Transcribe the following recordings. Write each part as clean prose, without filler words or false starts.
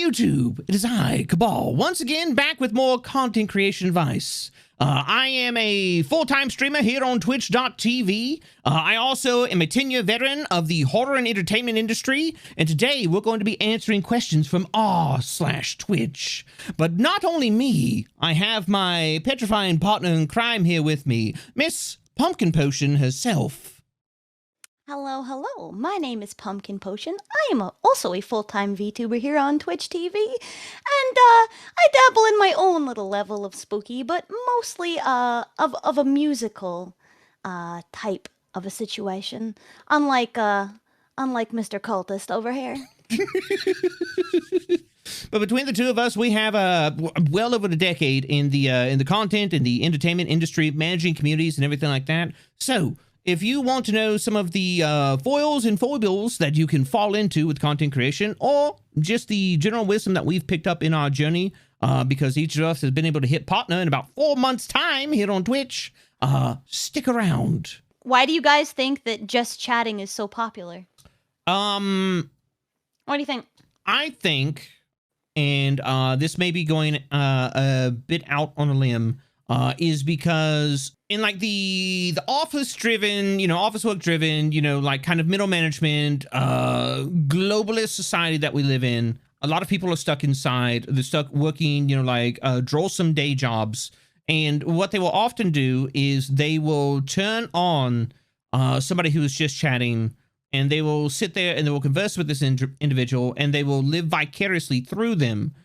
YouTube, it is I, Kabhaal, once again back with more content creation advice. I am a full-time streamer here on Twitch.tv. I also am a 10-year veteran of the horror and entertainment industry, and today we're going to be answering questions from r/Twitch. But not only me, I have my petrifying partner in crime here with me, Miss Pumpkinpotion herself. Hello, hello. My name is Pumpkinpotion. I am also a full-time VTuber here on Twitch TV, and I dabble in my own little level of spooky, but mostly of a musical type of a situation. Unlike Mr. Cultist over here. But between the two of us, we have well over a decade in the content and the entertainment industry, managing communities and everything like that. So if you want to know some of the foils and foibles that you can fall into with content creation, or just the general wisdom that we've picked up in our journey, because each of us has been able to hit partner in about 4 months' time here on Twitch, stick around. Why do you guys think that just chatting is so popular? What do you think? I think, and this may be going a bit out on a limb, is because in like the office driven, office work driven, like kind of middle management, globalist society that we live in, a lot of people are stuck inside. They're stuck working, some day jobs. And what they will often do is they will turn on somebody who is just chatting, and they will sit there and they will converse with this individual, and they will live vicariously through them.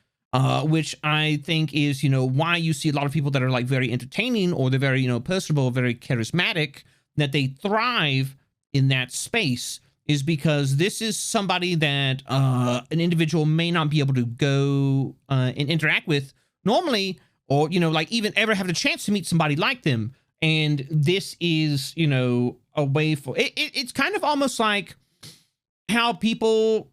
Which I think is, why you see a lot of people that are like very entertaining, or they're very, personable, very charismatic, that they thrive in that space, is because this is somebody that an individual may not be able to go and interact with normally, or, even ever have the chance to meet somebody like them. And this is, a way for it's kind of almost like how people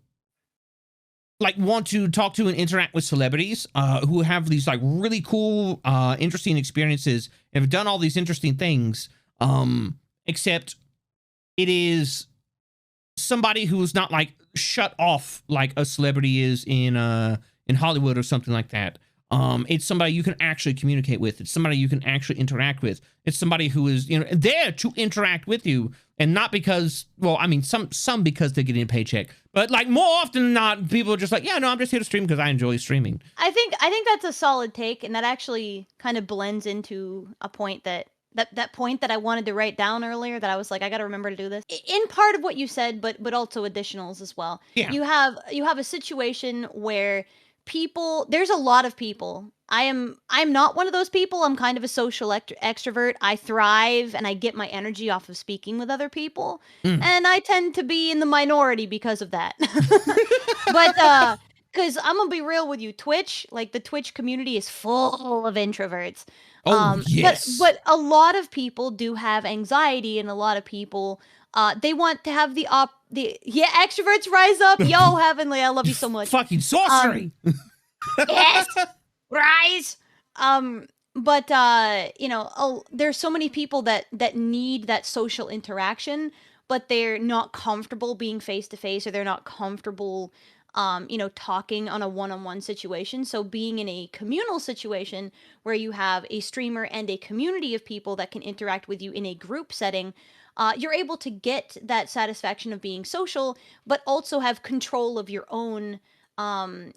want to talk to and interact with celebrities who have these really cool, interesting experiences and have done all these interesting things. Except it is somebody who's not shut off like a celebrity is in Hollywood or something like that. It's somebody you can actually communicate with. It's somebody you can actually interact with. It's somebody who is, there to interact with you, and not because, well, I mean, some because they're getting a paycheck, but more often than not, people are just like, yeah, no, I'm just here to stream because I enjoy streaming. I think that's a solid take, and that actually kind of blends into a point that point that I wanted to write down earlier, that I was like, I got to remember to do this. In part of what you said, but also additionals as well. Yeah. You have a situation where there's a lot of people. I'm not one of those people. I'm kind of a social extrovert. I thrive and I get my energy off of speaking with other people. And I tend to be in the minority because of that. But because I'm gonna be real with you, Twitch, the Twitch community is full of introverts. Yes. But a lot of people do have anxiety, and a lot of people they want to have extroverts rise up. Yo, Heavenly, I love you so much. Fucking sorcery. Yes, rise. But there's so many people that need that social interaction, but they're not comfortable being face to face, or they're not comfortable talking on a one-on-one situation. So being in a communal situation where you have a streamer and a community of people that can interact with you in a group setting, you're able to get that satisfaction of being social, but also have control of your own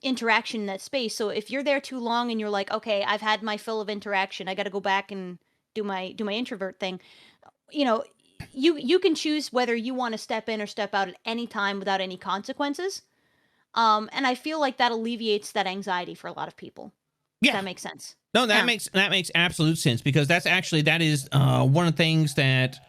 interaction in that space. So if you're there too long and you're like, okay, I've had my fill of interaction, I got to go back and do my introvert thing, you can choose whether you want to step in or step out at any time without any consequences. And I feel like that alleviates that anxiety for a lot of people. Yeah. If that makes sense. No, that makes absolute sense, because that is one of the things that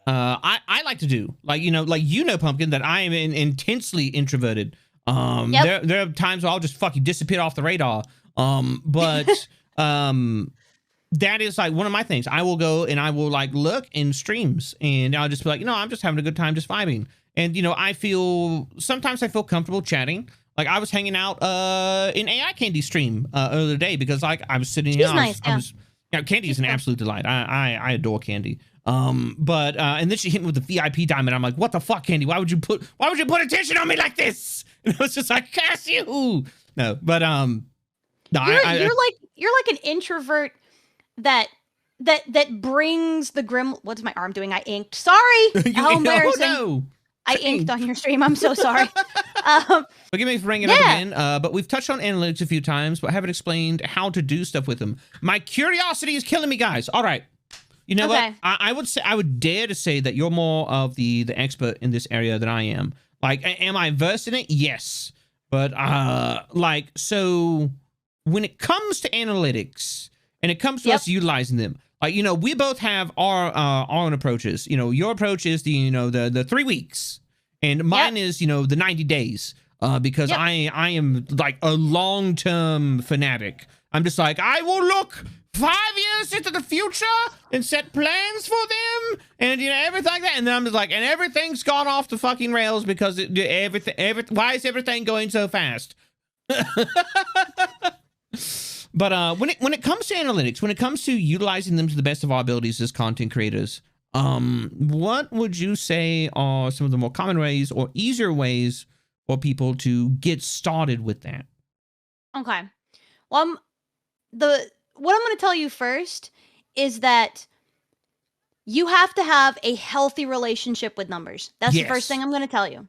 I like to do. Pumpkin, that I am intensely introverted. Yep. There are times where I'll just fucking disappear off the radar. But that is one of my things. I will go and I will look in streams, and I'll just be like, I'm just having a good time, just vibing. And sometimes I feel comfortable chatting. I was hanging out in AI Candy stream earlier today, because I was sitting here. Nice, Candy is an absolute delight. I adore Candy. And then she hit me with the VIP diamond. I'm like, what the fuck, Candy? Why would you put attention on me like this? And I was just like, curse you. No, but no, You're like an introvert that brings the grim. What's my arm doing? I inked. Sorry. How embarrassing. Oh no. I inked on your stream. I'm so sorry. Forgive me for bringing it up again, but we've touched on analytics a few times, but haven't explained how to do stuff with them. My curiosity is killing me, guys. All right. You know what? I would dare to say that you're more of the expert in this area than I am. Like, am I versed in it? Yes. But, like, so when it comes to analytics and it comes to us utilizing them, like, you know, we both have our own approaches. You know, your approach is the 3 weeks, and mine is, the 90 days. Because I am like a long-term fanatic. I'm just like, I will look 5 years into the future and set plans for them, and everything like that. And then I'm just like, and everything's gone off the fucking rails because why is everything going so fast? But when it comes to analytics, when it comes to utilizing them to the best of our abilities as content creators, what would you say are some of the more common ways or easier ways for people to get started with that? Okay. Well, what I'm going to tell you first is that you have to have a healthy relationship with numbers. That's the first thing I'm going to tell you.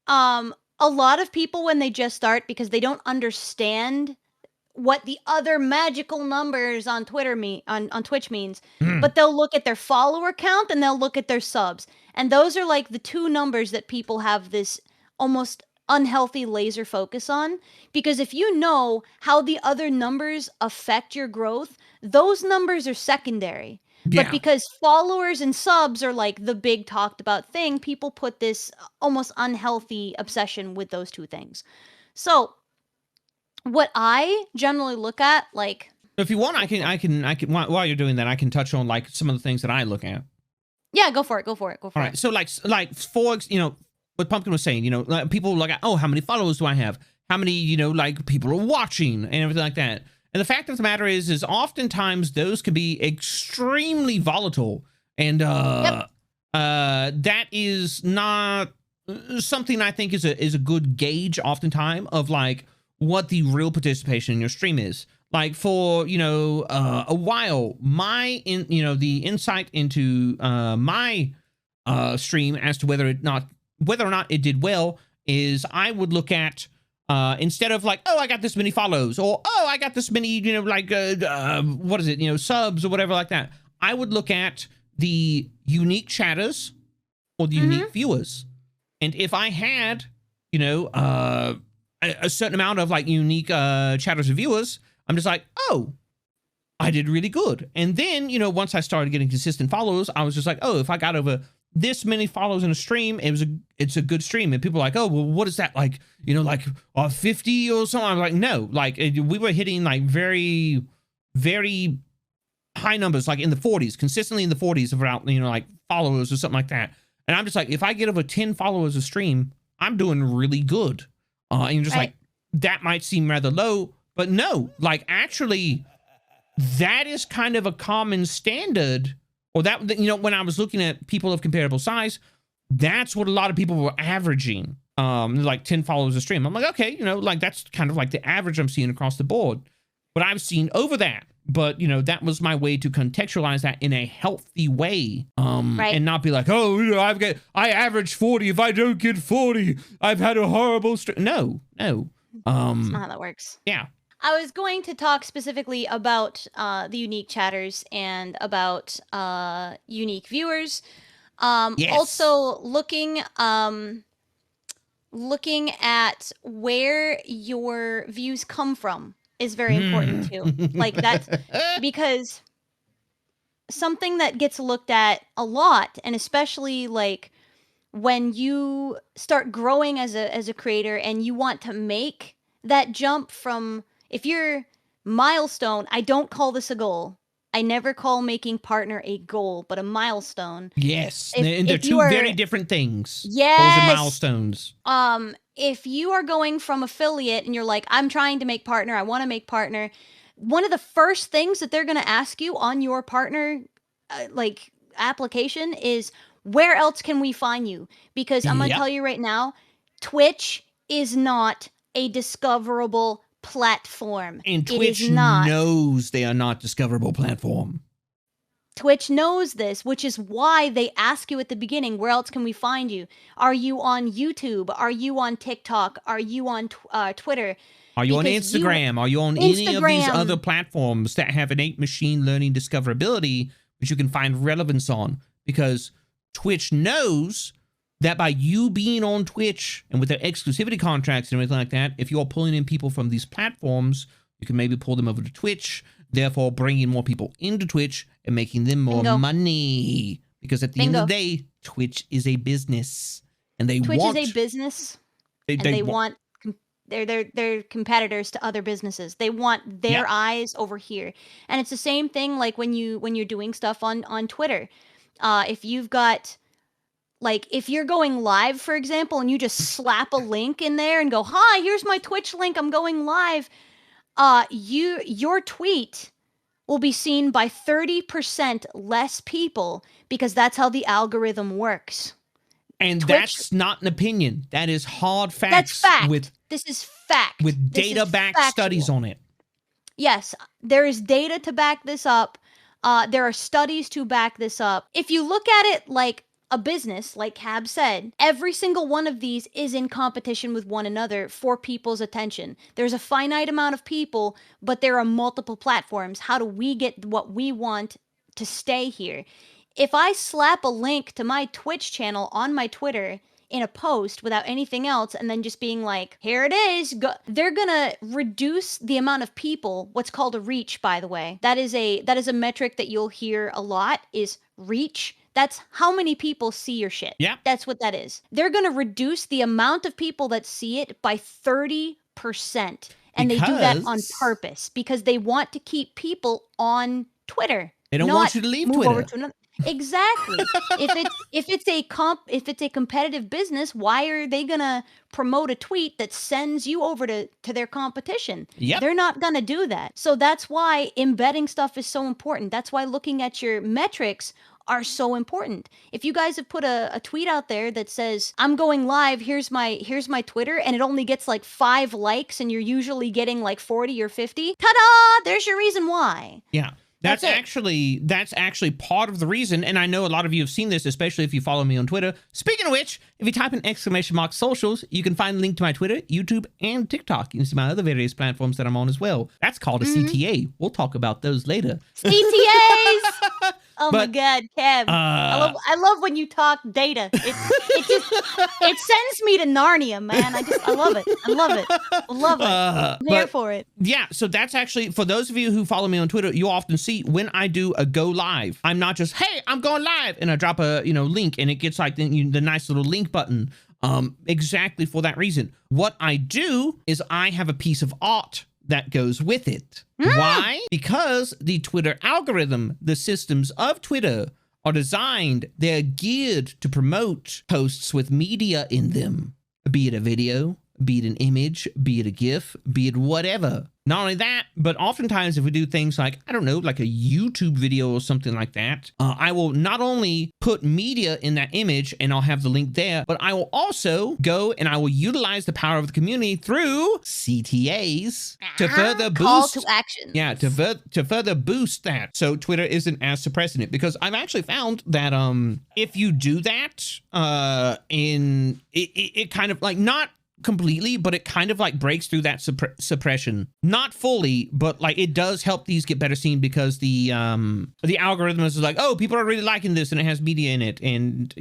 A lot of people, when they just start, because they don't understand what the other magical numbers on on Twitch means, but they'll look at their follower count and they'll look at their subs. And those are like the two numbers that people have this almost unhealthy laser focus on, because if you know how the other numbers affect your growth, those numbers are secondary. But because followers and subs are like the big talked about thing, people put this almost unhealthy obsession with those two things. So what I generally look at, like, if you want, I can while you're doing that, I can touch on like some of the things that I look at. Yeah, go for it. All right. So like for what Pumpkin was saying, like people look at, oh, how many followers do I have? How many, like people are watching and everything like that. And the fact of the matter is oftentimes those can be extremely volatile. And that is not something I think is a good gauge oftentimes of like what the real participation in your stream is. Like for, a while, the insight into my stream as to whether or not it did well is I would look at instead of like, oh, I got this many follows, or oh, I got this many, what is it, subs or whatever like that. I would look at the unique chatters or the unique viewers. And if I had, a certain amount of like unique chatters and viewers, I'm just like, oh, I did really good. And then, once I started getting consistent followers, I was just like, oh, if I got over this many followers in a stream, it's a good stream. And people are like, oh, well, what is that? Like, like 50 or something. I'm like, no, like we were hitting like very, very high numbers, like in the 40s, consistently in the 40s of around, like followers or something like that. And I'm just like, if I get over 10 followers a stream, I'm doing really good. And you're just like, that might seem rather low, but no, like actually that is kind of a common standard. Or that, when I was looking at people of comparable size, that's what a lot of people were averaging, like 10 followers a stream. I'm like, okay, like that's kind of like the average I'm seeing across the board. But I've seen over that. But, that was my way to contextualize that in a healthy way. And not be like, oh, I average 40. If I don't get 40, I've had a horrible stream. No. That's not how that works. Yeah. I was going to talk specifically about the unique chatters and about unique viewers. Also looking at where your views come from is very important too. Like that's because something that gets looked at a lot, and especially like when you start growing as a creator and you want to make that jump from, if you're milestone, I don't call this a goal. I never call making partner a goal, but a milestone. Yes, and they're two very different things. Yes. Goals and milestones. If you are going from affiliate and you're like, I'm trying to make partner, I want to make partner, one of the first things that they're going to ask you on your partner like application is, where else can we find you? Because I'm going to tell you right now, Twitch is not a discoverable platform. And It Twitch is not. knows they are not discoverable platform. Twitch knows this, which is why they ask you at the beginning, where else can we find you? Are you on YouTube? Are you on TikTok? Are you on Twitter? Are you on Because Instagram? Are you on any of these Instagram. other platforms that have innate machine learning discoverability, which you can find relevance on? Because Twitch knows that by you being on Twitch and with their exclusivity contracts and everything like that, if you're pulling in people from these platforms, you can maybe pull them over to Twitch, therefore bringing more people into Twitch and making them more Bingo. money. Because at the end of the day, Twitch is a business, and Twitch is a business, and they want they're competitors to other businesses. They want their eyes over here, and it's the same thing like when you're doing stuff on Twitter. If you've got like if you're going live, for example, and you just slap a link in there and go, "Hi, here's my Twitch link. I'm going live." Your tweet will be seen by 30% less people because that's how the algorithm works. And Twitch, that's not an opinion. That is hard facts. That's fact. This is fact. With data-backed studies on it. Yes, there is data to back this up. There are studies to back this up. If you look at it like a business, like Cab said, every single one of these is in competition with one another for people's attention. There's a finite amount of people, but there are multiple platforms. How do we get what we want to stay here? If I slap a link to my Twitch channel on my Twitter in a post without anything else and then just being like, here it is, they're gonna reduce the amount of people, what's called a reach, by the way. That is a metric that you'll hear a lot, is reach. That's how many people see your shit. Yeah. That's what that is. They're gonna reduce the amount of people that see it by 30%. And they do that on purpose because they want to keep people on Twitter. They don't want you to leave Twitter. Over to another. Exactly. if it's a competitive business, why are they gonna promote a tweet that sends you over to their competition? Yep. They're not gonna do that. So that's why embedding stuff is so important. That's why looking at your metrics are so important. If you guys have put a tweet out there that says, I'm going live, here's my Twitter, and it only gets like 5 likes and you're usually getting like 40 or 50, ta-da! There's your reason why. Yeah. That's actually part of the reason, and I know a lot of you have seen this, especially if you follow me on Twitter. Speaking of which, if you type in !socials, you can find a link to my Twitter, YouTube, and TikTok. You can see my other various platforms that I'm on as well. That's called a CTA. We'll talk about those later. CTAs! Oh my God, Kev. I love when you talk data. It sends me to Narnia, man. I love it. I love it. I'm here for it. Yeah, so that's actually, for those of you who follow me on Twitter, you'll often see when I do a go live, I'm not just, hey, I'm going live, and I drop a link, and it gets like the nice little link button. Exactly for that reason. What I do is I have a piece of art that goes with it. Why? Because the Twitter algorithm, the systems of Twitter are designed, they're geared to promote posts with media in them, be it a video, be it an image, be it a GIF, be it whatever. Not only that, but oftentimes if we do things like, I don't know, like a YouTube video or something like that, I will not only put media in that image and I'll have the link there, but I will also go and I will utilize the power of the community through CTAs to further boost. Call to action. Yeah, to further boost that. So Twitter isn't as suppressing it, because I've actually found that if you do that, it kind of like, not completely, but it kind of like breaks through that suppression. Not fully, but like it does help these get better seen, because the algorithm is like, oh, people are really liking this and it has media in it, and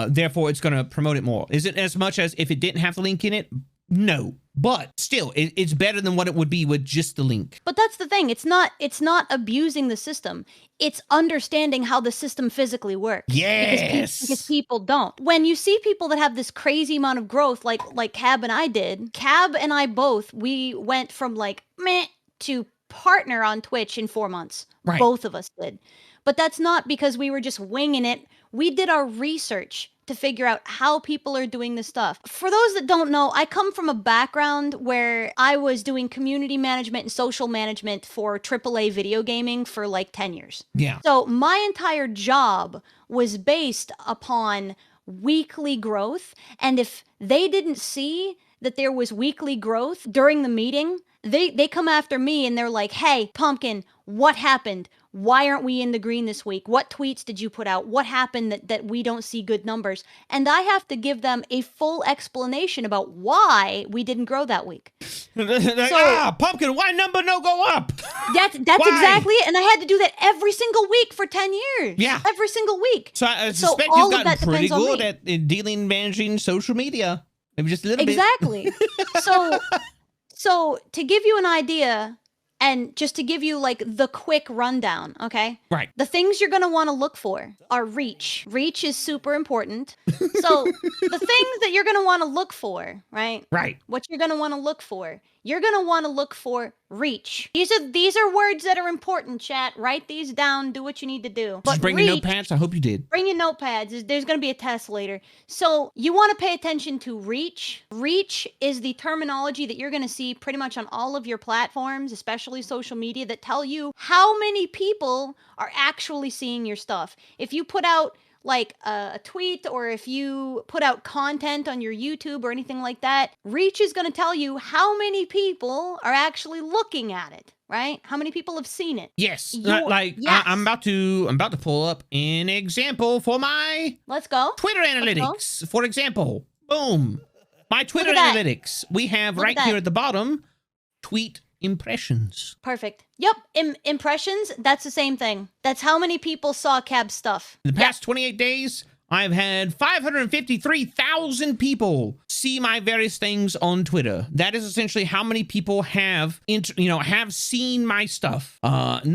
therefore it's going to promote it more. Is it as much as if it didn't have the link in it? No, but still, it's better than what it would be with just the link. But that's the thing. It's not abusing the system. It's understanding how the system physically works. Yes. Because people don't. When you see people that have this crazy amount of growth, like Cab and I did, Cab and I both, we went from like meh to partner on Twitch in 4 months. Right. Both of us did. But that's not because we were just winging it. We did our research to figure out how people are doing this stuff. For those that don't know, I come from a background where I was doing community management and social management for AAA video gaming for like 10 years. Yeah. So my entire job was based upon weekly growth. And if they didn't see that there was weekly growth during the meeting, they come after me and they're like, hey, Pumpkin, what happened? Why aren't we in the green this week? What tweets did you put out? What happened that we don't see good numbers? And I have to give them a full explanation about why we didn't grow that week. Pumpkin, why number no go up? That's exactly it. And I had to do that every single week for 10 years. Yeah. Every single week. So I suspect you've gotten pretty good at managing social media. Maybe just a little bit. Exactly. So to give you an idea, and just to give you like the quick rundown, okay? Right. The things you're going to want to look for are reach. Reach is super important. So the things that you're going to want to look for, right? Right. What you're going to want to look for. You're going to want to look for reach. These are words that are important, chat. Write these down. Do what you need to do. Just bring your notepads. I hope you did. Bring your notepads. There's going to be a test later. So you want to pay attention to reach. Reach is the terminology that you're going to see pretty much on all of your platforms, especially social media, that tell you how many people are actually seeing your stuff. If you put out like a tweet, or if you put out content on your YouTube or anything like that, reach is going to tell you how many people are actually looking at it, right? How many people have seen it? Yes. Yes. I'm about to pull up an example for my Let's go. Twitter analytics. For example, boom. My Twitter analytics. We have right here at the bottom, tweet impressions. Perfect. Yep. Impressions, that's the same thing. That's how many people saw Cab's stuff. In the past 28 days, I've had 553,000 people see my various things on Twitter. That is essentially how many people have seen my stuff. Actually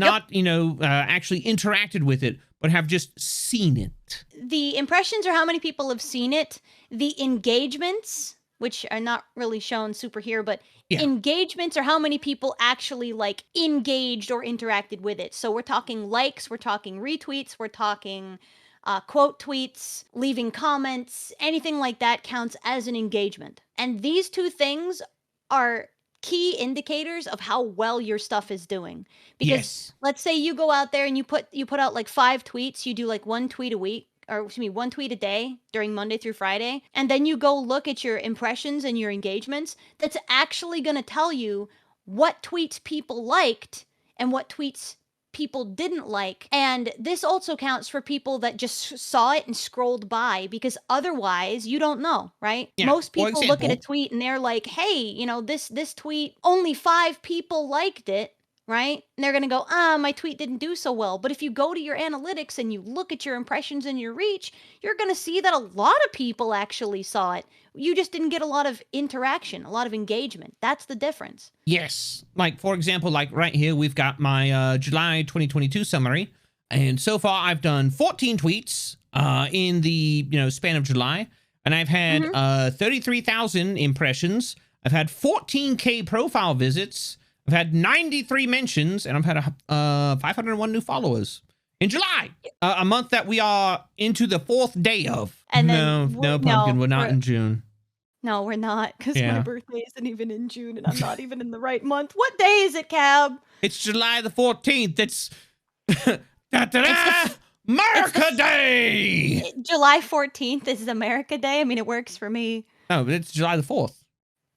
interacted with it, but have just seen it. The impressions are how many people have seen it. The engagements, which are not really shown super here, but engagements are how many people actually like engaged or interacted with it. So we're talking likes, we're talking retweets, we're talking quote tweets, leaving comments, anything like that counts as an engagement. And these two things are key indicators of how well your stuff is doing. Because let's say you go out there and you put out like 5 tweets, you do like 1 tweet a week, or excuse me, 1 tweet a day during Monday through Friday, and then you go look at your impressions and your engagements, that's actually going to tell you what tweets people liked and what tweets people didn't like. And this also counts for people that just saw it and scrolled by, because otherwise you don't know, right? Yeah. Most people look at a tweet and they're like, hey, this tweet, only 5 people liked it. Right? And they're going to go, my tweet didn't do so well. But if you go to your analytics and you look at your impressions and your reach, you're going to see that a lot of people actually saw it. You just didn't get a lot of interaction, a lot of engagement. That's the difference. Yes. Like, for example, like right here, we've got my July 2022 summary. And so far, I've done 14 tweets in the span of July. And I've had 33,000 impressions. I've had 14K profile visits. I've had 93 mentions, and I've had 501 new followers in July, a month that we are into the 4th day of. And then, no, Pumpkin, we're not in June. No, we're not, because my birthday isn't even in June, and I'm not even in the right month. What day is it, Cab? It's July the 14th. It's America Day! July 14th is America Day? I mean, it works for me. No, but it's July the 4th.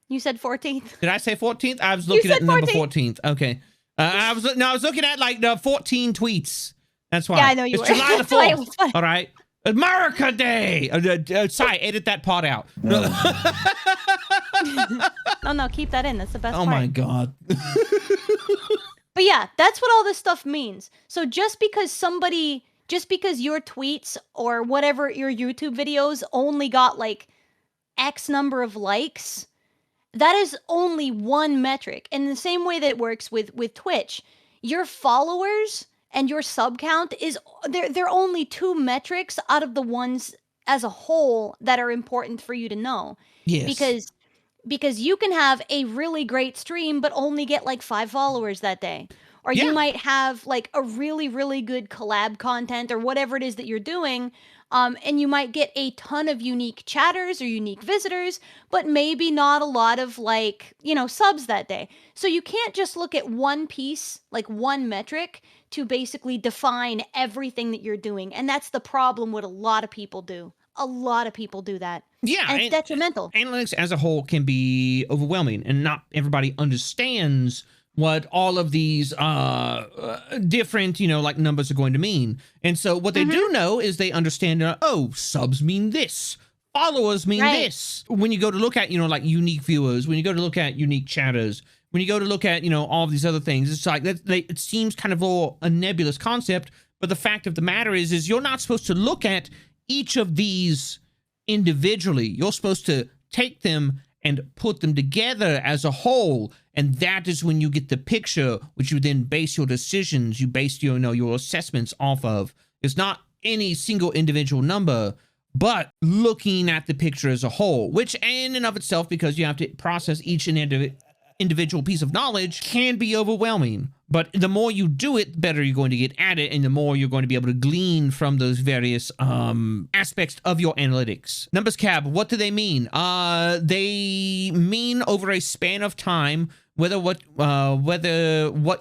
You said 14th. Did I say 14th? I was looking at the number 14th. Okay. I was looking at like the 14 tweets. That's why. Yeah, I know you were. It's July the 4th. All right. America Day. Sorry, edit that part out. No, keep that in. That's the best part. Oh my God. But yeah, that's what all this stuff means. So just because your tweets or whatever, your YouTube videos only got like X number of likes, that is only one metric. In the same way that it works with Twitch, your followers and your sub count they're only 2 metrics out of the ones as a whole that are important for you to know. Yes. Because you can have a really great stream but only get like 5 followers that day. Or you might have like a really, really good collab content or whatever it is that you're doing. And you might get a ton of unique chatters or unique visitors, but maybe not a lot of subs that day. So you can't just look at one piece, like one metric, to basically define everything that you're doing. And that's the problem what a lot of people do. a lot of people do that. Yeah, And it's detrimental. analytics as a whole can be overwhelming, and not everybody understands what all of these different, like numbers are going to mean. And so what they do know is they understand, oh, subs mean this. Followers mean this. When you go to look at, like unique viewers, when you go to look at unique chatters, when you go to look at, all of these other things, it's like it seems kind of all a nebulous concept. But the fact of the matter is you're not supposed to look at each of these individually. You're supposed to take them and put them together as a whole. And that is when you get the picture, which you then base your decisions, you base your, your assessments off of. It's not any single individual number, but looking at the picture as a whole, which in and of itself, because you have to process each and individual piece of knowledge, can be overwhelming. But the more you do it, the better you're going to get at it, and the more you're going to be able to glean from those various aspects of your analytics. Numbers, Cab, what do they mean? They mean over a span of time whether what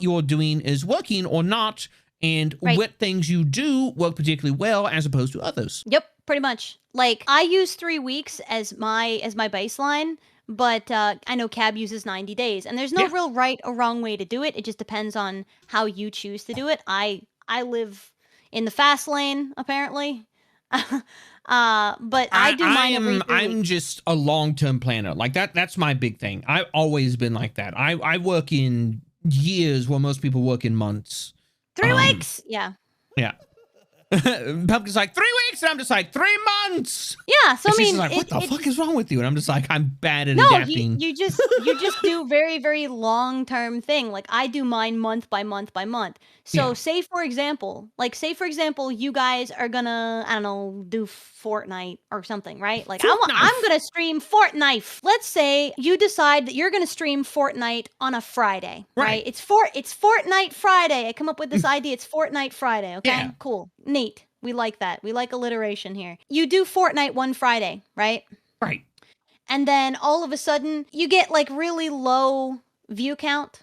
you're doing is working or not, and what things you do work particularly well as opposed to others. Yep, pretty much. Like, I use 3 weeks as my baseline. But I know Cab uses 90 days, and there's no real right or wrong way to do it. It just depends on how you choose to do it. I live in the fast lane, apparently. But I do mine every 3 I'm weeks. just a long-term planner. Like that's my big thing. I've always been like that. I work in years where most people work in months. 3 weeks? Yeah. Yeah. Pumpkin's like, 3 weeks, and I'm just like, 3 months. Yeah, so And I mean, she's like, what the fuck is wrong with you? And I'm just like, I'm bad at no, adapting. you just do very, very long term thing. Like, I do mine month by month by month. So say for example, you guys are gonna, I don't know, do Fortnite or something, right? Like I'm gonna stream Fortnite. Let's say you decide that you're gonna stream Fortnite on a Friday, right? It's Fortnite Friday. I come up with this idea. It's Fortnite Friday. Okay, Yeah. cool, neat. We like that. We like alliteration here. You do Fortnite one Friday, right? Right. And then all of a sudden you get like really low view count.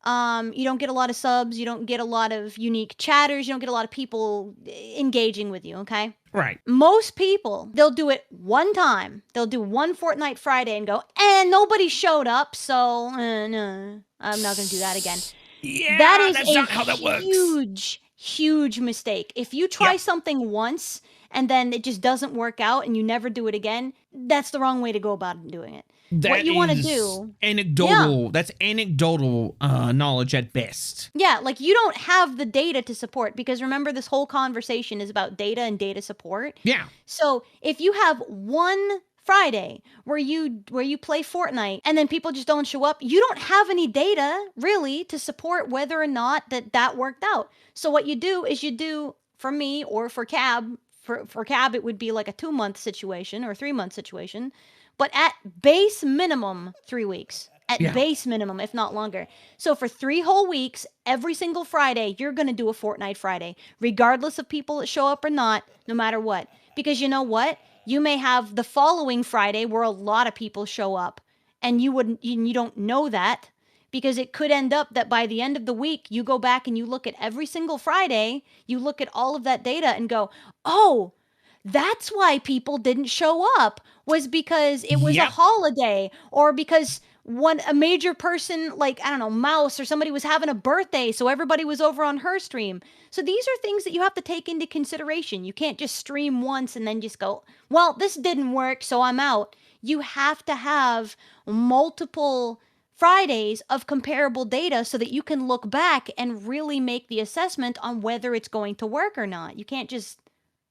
You don't get a lot of subs, you don't get a lot of unique chatters, you don't get a lot of people engaging with you, okay? Right. Most people, they'll do it one time. They'll do one Fortnite Friday and go, and nobody showed up, so no, I'm not going to do that again. Yeah, that is that's not how that works. Huge mistake. If you try something once and then it just doesn't work out and you never do it again, that's the wrong way to go about doing it. What you want to do, anecdotal. That's anecdotal knowledge at best. Yeah, like you don't have the data to support, because remember, this whole conversation is about data and data support. Yeah. So if you have one Friday where you play Fortnite and then people just don't show up, you don't have any data really to support whether or not that worked out. So what you do is for me or for Cab, for Cab it would be like a 2-month situation or a 3-month situation. But at base minimum, 3 weeks. At base minimum, if not longer. So for 3 whole weeks, every single Friday, you're going to do a Fortnite Friday, regardless of people that show up or not, no matter what. Because you know what? You may have the following Friday where a lot of people show up, and you don't know that, because it could end up that by the end of the week, you go back and you look at every single Friday, you look at all of that data and go, oh, that's why people didn't show up, was because it was a holiday, or because a major person, like, I don't know, Mouse or somebody was having a birthday, so everybody was over on her stream. So these are things that you have to take into consideration. You can't just stream once and then just go, well, this didn't work, so I'm out. You have to have multiple Fridays of comparable data so that you can look back and really make the assessment on whether it's going to work or not. You can't just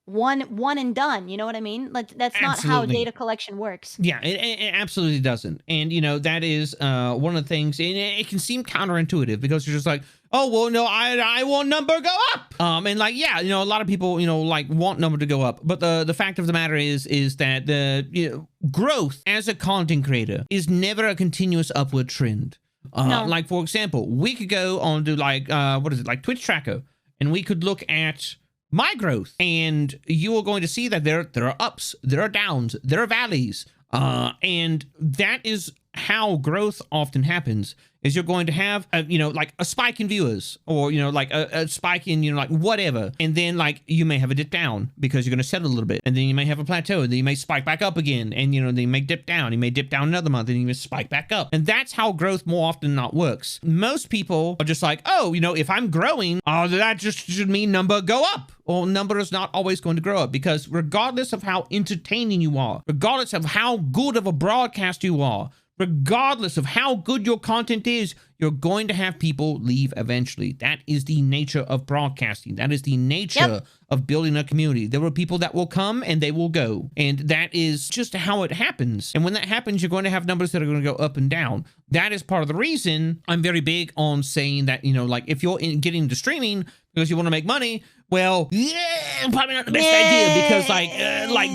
one and done. You know what I mean? Like, that's not how data collection works. Yeah, it absolutely doesn't. And that is one of the things, and it can seem counterintuitive, because you're just like, oh, well, no, I want number go up. And like, a lot of people, like, want number to go up. But the fact of the matter is that the growth as a content creator is never a continuous upward trend. No. Like, for example, we could go on to like like Twitch Tracker, and we could look at my growth, and you are going to see that there are ups, there are downs, there are valleys, and that is how growth often happens is you're going to have like a spike in viewers, or like a spike in like whatever, and then like you may have a dip down because you're going to settle a little bit, and then you may have a plateau, and then you may spike back up again, and then you may dip down. You may dip down another month, and you may spike back up. And that's how growth more often than not works. Most people are just like, oh, if I'm growing, that just should mean number go up. Well, number is not always going to grow up, because regardless of how entertaining you are, regardless of how good of a broadcast you are, regardless of how good your content is, you're going to have people leave eventually. That is the nature of broadcasting. That is the nature of building a community. There are people that will come and they will go. And that is just how it happens. And when that happens, you're going to have numbers that are going to go up and down. That is part of the reason I'm very big on saying that, like if you're getting into streaming because you want to make money, well, yeah, probably not the best idea, because like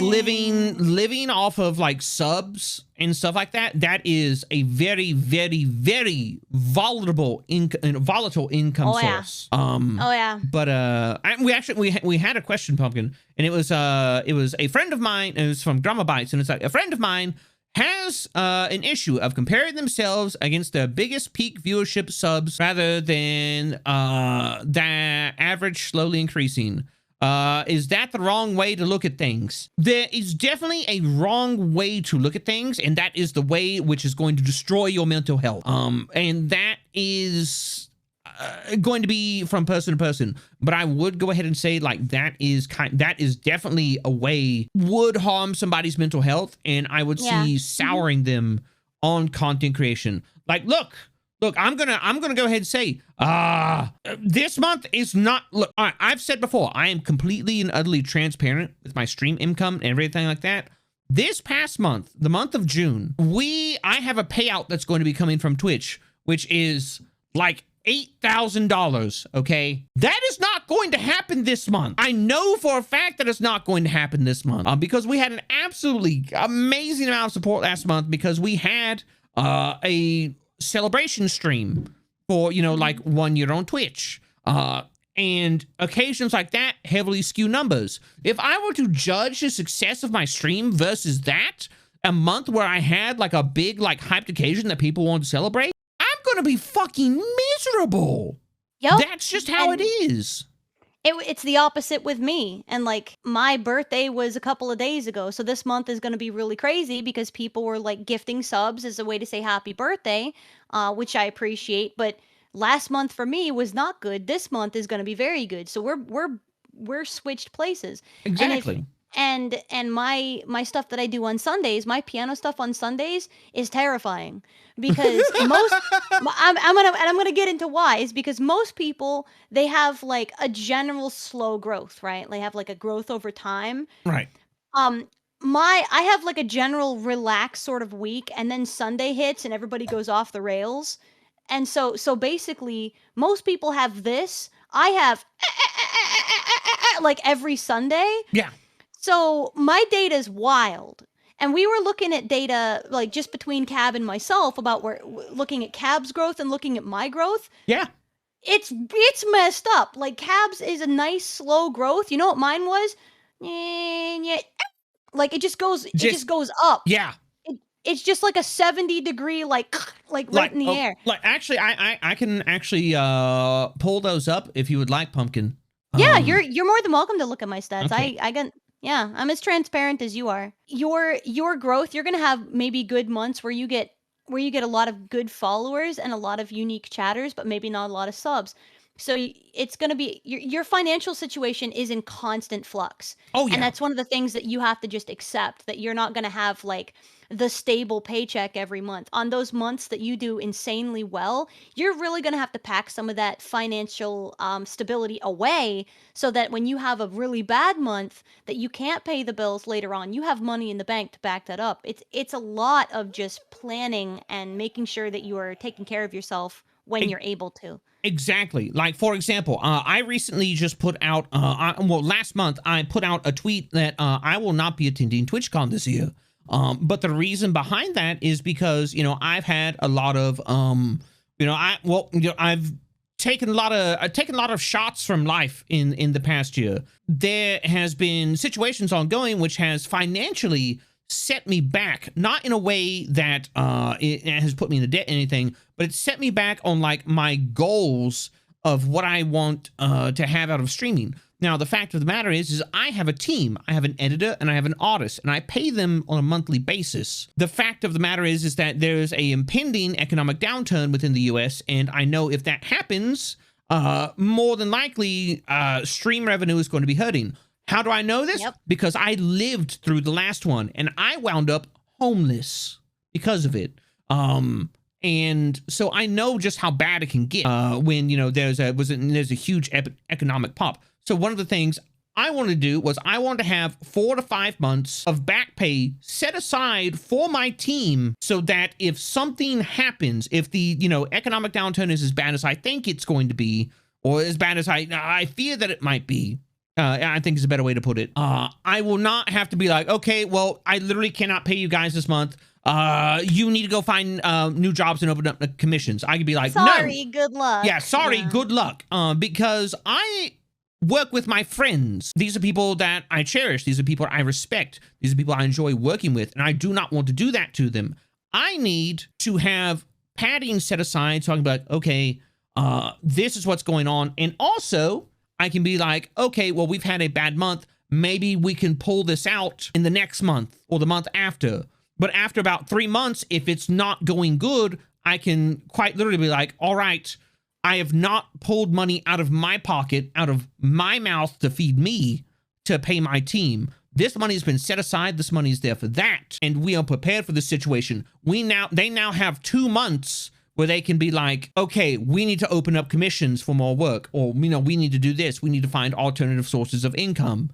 living off of like subs and stuff like that, that is a very, very, very volatile income source. But we had a question, Pumpkin, and it was a friend of mine. It was from Drama Bites, and it's like, a friend of mine has an issue of comparing themselves against the biggest peak viewership subs rather than the average slowly increasing. Is that the wrong way to look at things? There is definitely a wrong way to look at things, and that is the way which is going to destroy your mental health. And that is going to be from person to person. But I would go ahead and say like that is definitely a way would harm somebody's mental health, and I would see souring them on content creation. Like, look, I'm gonna go ahead and say, this month is not, look, I've said before, I am completely and utterly transparent with my stream income and everything like that. This past month, the month of June, I have a payout that's going to be coming from Twitch, which is like $8,000, okay? That is not going to happen this month. I know for a fact that it's not going to happen this month, because we had an absolutely amazing amount of support last month, because we had a celebration stream for, like 1 year on Twitch. And occasions like that heavily skew numbers. If I were to judge the success of my stream versus that, a month where I had like a big like hyped occasion that people wanted to celebrate, gonna be fucking miserable. That's just how it is. It's the opposite with me, and like my birthday was a couple of days ago, so this month is going to be really crazy because people were like gifting subs as a way to say happy birthday, which I appreciate. But last month for me was not good. This month is going to be very good. So we're switched places. Exactly. And my stuff that I do on Sundays, my piano stuff on Sundays is terrifying, because I'm gonna get into why. Is because most people, they have like a general slow growth, right? They have like a growth over time. Right. I have like a general relaxed sort of week, and then Sunday hits and everybody goes off the rails. And so basically most people have this. I have like every Sunday. Yeah. So my data is wild. And we were looking at data like just between Cab and myself about looking at Cab's growth and looking at my growth. Yeah. It's messed up. Like Cab's is a nice slow growth. You know what mine was? Like it just goes up. Yeah. It's just like a 70-degree like right in the air. Like actually I can actually pull those up if you would like, Pumpkin. Yeah, you're more than welcome to look at my stats. Okay. Yeah, I'm as transparent as you are. Your growth, you're gonna have maybe good months where you get a lot of good followers and a lot of unique chatters, but maybe not a lot of subs. So it's gonna be your financial situation is in constant flux. Oh yeah. And that's one of the things that you have to just accept, that you're not gonna have like the stable paycheck every month. On those months that you do insanely well, you're really going to have to pack some of that financial stability away, so that when you have a really bad month that you can't pay the bills later on, you have money in the bank to back that up. It's a lot of just planning and making sure that you are taking care of yourself when you're able to. Exactly. Like, for example, I recently just put out, last month, I put out a tweet that I will not be attending TwitchCon this year. But the reason behind that is because, I've had a lot of, I've taken a lot of shots from life in the past year. There has been situations ongoing which has financially set me back, not in a way that it has put me in a debt or anything, but it set me back on like my goals of what I want to have out of streaming. Now, the fact of the matter is I have a team. I have an editor and I have an artist, and I pay them on a monthly basis. The fact of the matter is that there's a impending economic downturn within the US, and I know if that happens, more than likely, stream revenue is going to be hurting. How do I know this? Yep. Because I lived through the last one, and I wound up homeless because of it. And so I know just how bad it can get when, you know, there's a huge economic pop. So one of the things I wanted to do was I wanted to have 4 to 5 months of back pay set aside for my team, so that if something happens, if the, you know, economic downturn is as bad as I think it's going to be, or as bad as I fear that it might be, I think is a better way to put it. I will not have to be like, okay, well, I literally cannot pay you guys this month. You need to go find new jobs and open up the commissions. I could be like, sorry, no. good luck. Yeah, sorry, good luck. Because I work with my friends. These are people that I cherish. These are people I respect. These are people I enjoy working with, and I do not want to do that to them. I need to have padding set aside, so I can be like, okay, this is what's going on. And also, I can be like, okay, well, we've had a bad month. Maybe we can pull this out in the next month or the month after. But after about 3 months, if it's not going good, I can quite literally be like, all right, I have not pulled money out of my pocket, out of my mouth to feed me, to pay my team. This money has been set aside. This money is there for that. And we are prepared for this situation. They now have 2 months where they can be like, okay, we need to open up commissions for more work. Or, you know, we need to do this. We need to find alternative sources of income.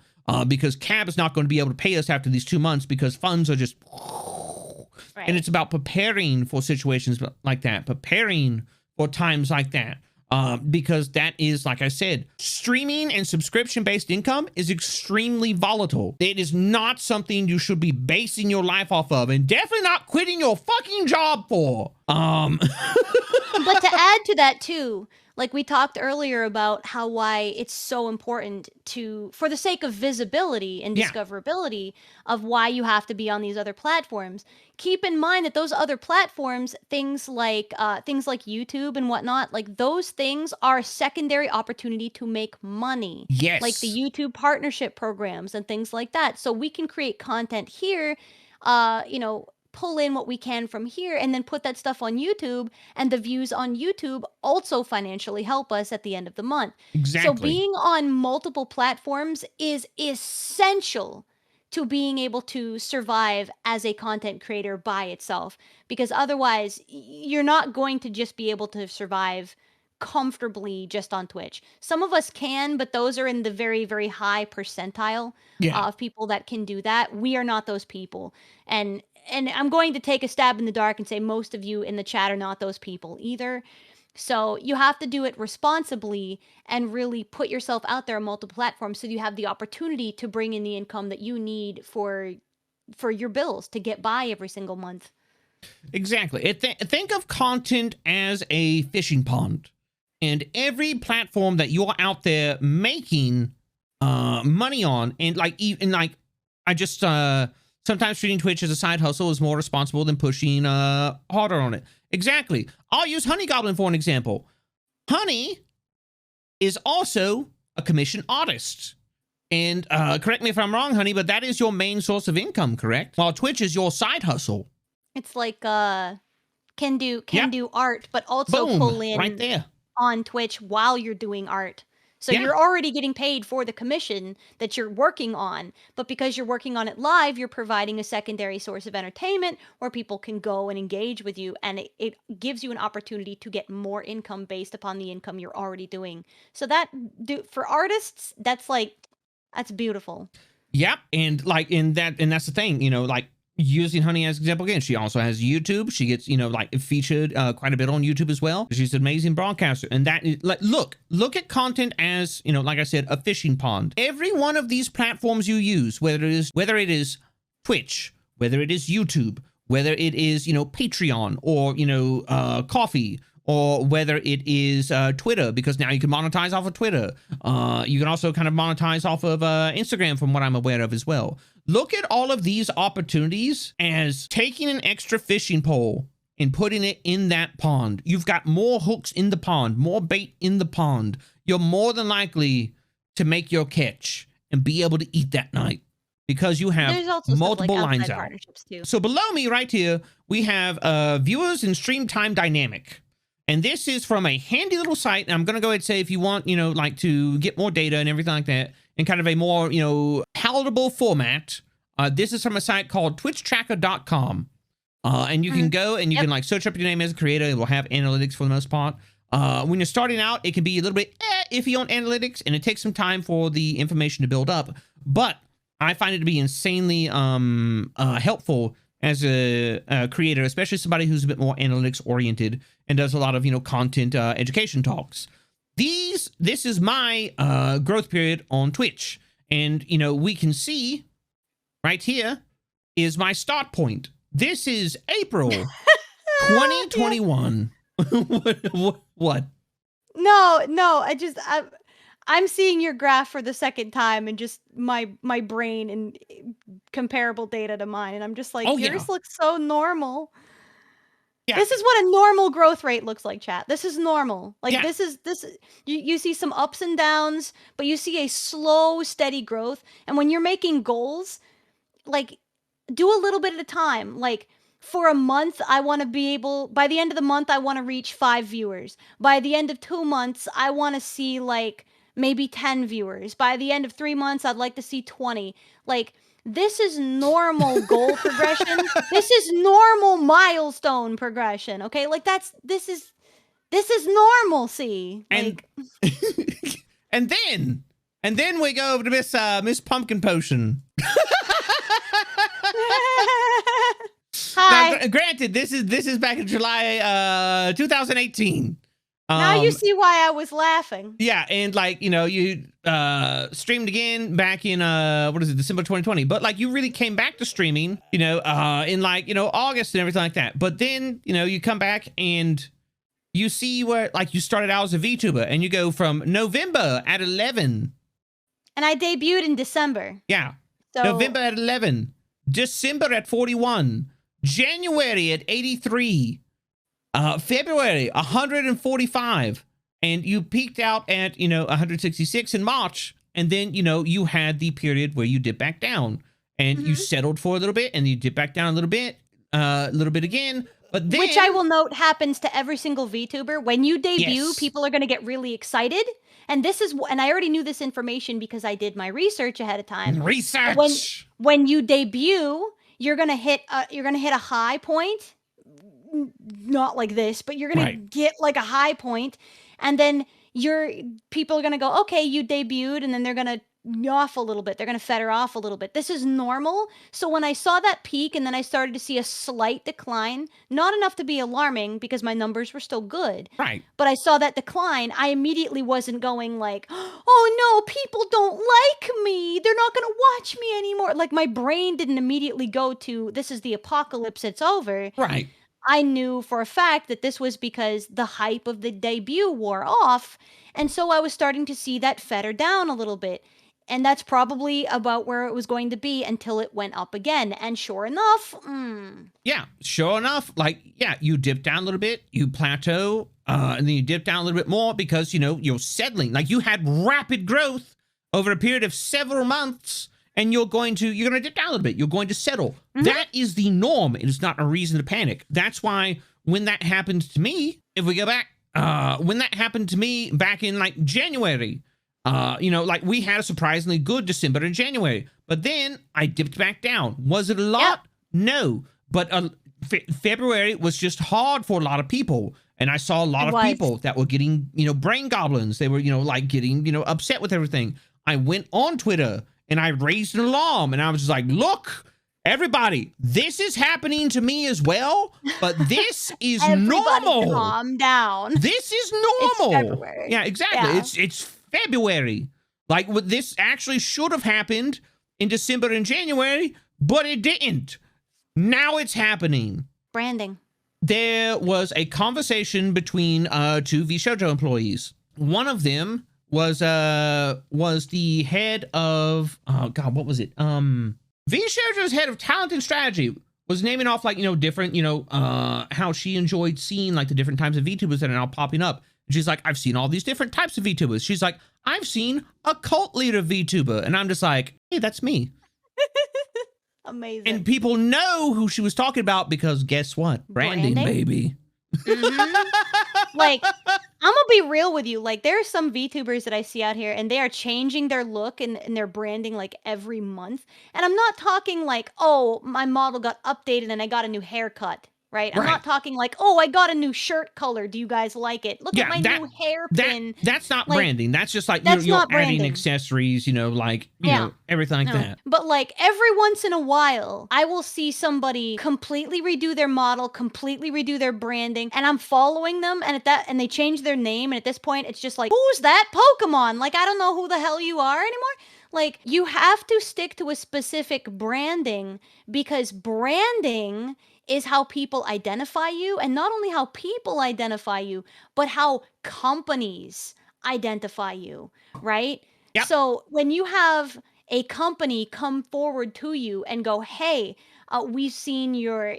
Because CAB is not going to be able to pay us after these 2 months because funds are just... Right. And it's about preparing for situations like that, preparing for times like that. Because that is, like I said, streaming and subscription-based income is extremely volatile. It is not something you should be basing your life off of, and definitely not quitting your fucking job for. But to add to that too, like we talked earlier about why it's so important for the sake of visibility and discoverability of why you have to be on these other platforms. Keep in mind that those other platforms, things like YouTube and whatnot, like those things are a secondary opportunity to make money. Yes. Like the YouTube partnership programs and things like that. So we can create content here, you know, pull in what we can from here and then put that stuff on YouTube, and the views on YouTube also financially help us at the end of the month. Exactly. So being on multiple platforms is essential to being able to survive as a content creator by itself, because otherwise you're not going to just be able to survive comfortably just on Twitch. Some of us can, but those are in the very, very high percentile of people that can do that. We are not those people. And I'm going to take a stab in the dark and say most of you in the chat are not those people either. So you have to do it responsibly and really put yourself out there on multiple platforms so you have the opportunity to bring in the income that you need for your bills to get by every single month. Exactly. Think of content as a fishing pond, and every platform that you're out there making money on, and I just sometimes treating Twitch as a side hustle is more responsible than pushing harder on it. Exactly. I'll use Honey Goblin for an example. Honey is also a commissioned artist. And correct me if I'm wrong, Honey, but that is your main source of income, correct? While Twitch is your side hustle. It's like can do art, but also Boom, pull in right there on Twitch while you're doing art. So you're already getting paid for the commission that you're working on, but because you're working on it live, you're providing a secondary source of entertainment where people can go and engage with you, and it gives you an opportunity to get more income based upon the income you're already doing. So for artists, that's beautiful. Yep, and that's the thing, you know, like using Honey as an example again, she also has YouTube. She gets, you know, like featured quite a bit on YouTube as well. She's an amazing broadcaster, and that is like, look at content as, you know, like I said, a fishing pond. Every one of these platforms you use, whether it is Twitch, whether it is YouTube, whether it is, you know, Patreon, or, you know, Coffee, or whether it is Twitter, because now you can monetize off of Twitter. You can also kind of monetize off of Instagram, from what I'm aware of as well. look at all of these opportunities as taking an extra fishing pole and putting it in that pond. You've got more hooks in the pond, more bait in the pond. You're more than likely to make your catch and be able to eat that night because you have multiple lines out. Too. So below me right here, we have viewers and stream time dynamic. And this is from a handy little site. And I'm going to go ahead and say if you want, you know, like to get more data and everything like that in kind of a more, you know, palatable format, this is from a site called twitchtracker.com. And you can go and you can like search up your name as a creator. It will have analytics for the most part. When you're starting out, it can be a little bit iffy on analytics and it takes some time for the information to build up. But I find it to be insanely helpful as a creator, especially somebody who's a bit more analytics oriented and does a lot of, you know, content education talks. This is my growth period on Twitch. And, you know, we can see right here is my start point. This is April 2021. What? No, I'm seeing your graph for the second time and just my brain and comparable data to mine. And I'm just like, yours looks so normal. Yeah. This is what a normal growth rate looks like, chat. This is normal. Like this is you see some ups and downs, but you see a slow, steady growth. And when you're making goals, like do a little bit at a time. Like for a month, I want to be able, by the end of the month, I want to reach 5 viewers. By the end of 2 months, I want to see like maybe 10 viewers. By the end of 3 months, I'd like to see 20. Like, this is normal goal progression. This is normal milestone progression. Okay, like this is normalcy. Like, and then we go over to Miss Pumpkinpotion. Hi. Now, granted, this is back in July 2018. Now you see why I was laughing. Yeah, and like, you know, you streamed again back in December 2020. But like you really came back to streaming, you know, in like, you know, August and everything like that. But then, you know, you come back and you see where like you started out as a VTuber and you go from November at 11. And I debuted in December. Yeah. So November at 11, December at 41, January at 83. February 145, and you peaked out at 166 in March, and then you had the period where you dipped back down and you settled for a little bit, and you dip back down a little bit again. But then, which I will note happens to every single VTuber. When you debut, people are going to get really excited, and and I already knew this information because I did my research ahead of time. Research. When you debut, you're gonna hit a high point. Not like this, but you're gonna get like a high point, and then people are gonna go, okay, you debuted, and then they're gonna off a little bit. They're gonna feather off a little bit. This is normal. So when I saw that peak, and then I started to see a slight decline, not enough to be alarming because my numbers were still good. Right. But I saw that decline. I immediately wasn't going like, oh no, people don't like me. They're not gonna watch me anymore. Like my brain didn't immediately go to this is the apocalypse. It's over. Right. I knew for a fact that this was because the hype of the debut wore off. And so I was starting to see that feather down a little bit. And that's probably about where it was going to be until it went up again. And sure enough, yeah, sure enough, like, yeah, you dip down a little bit, you plateau, and then you dip down a little bit more because, you're settling. Like you had rapid growth over a period of several months. And you're going to dip down a little bit. You're going to settle. That is the norm. It is not a reason to panic. That's why when that happened to me, if we go back, when that happened to me back in like January, like we had a surprisingly good December and January, but then I dipped back down. Was it a lot? Yep. No, but February was just hard for a lot of people. And I saw a lot of people that were getting, brain goblins. They were, like getting, upset with everything. I went on Twitter and I raised an alarm, and I was just like, look, everybody, this is happening to me as well, but this is normal. Calm down. This is normal. It's February. Yeah, exactly. Yeah. It's February. Like, this actually should have happened in December and January, but it didn't. Now it's happening. Branding. There was a conversation between two VShojo employees. One of them was the head of, oh God, what was it? VShare's head of talent and strategy was naming off like, different, how she enjoyed seeing like the different types of VTubers that are now popping up. She's like, I've seen all these different types of VTubers. She's like, I've seen a cult leader VTuber. And I'm just like, hey, that's me. Amazing. And people know who she was talking about because guess what? Branding? Baby. Like, I'm gonna be real with you. Like, there are some VTubers that I see out here, and they are changing their look and their branding like every month. And I'm not talking like, oh, my model got updated and I got a new haircut. Right? I'm not talking like, oh, I got a new shirt color. Do you guys like it? Look at my new hairpin. That's not like, branding. That's just like you're adding accessories, like, everything like that. But like every once in a while, I will see somebody completely redo their model, completely redo their branding, and I'm following them, and they change their name, and at this point, it's just like, who's that Pokemon? Like, I don't know who the hell you are anymore. Like, you have to stick to a specific branding, because branding is how people identify you, and not only how people identify you, but how companies identify you, right? Yep. So when you have a company come forward to you and go, hey, we've seen your,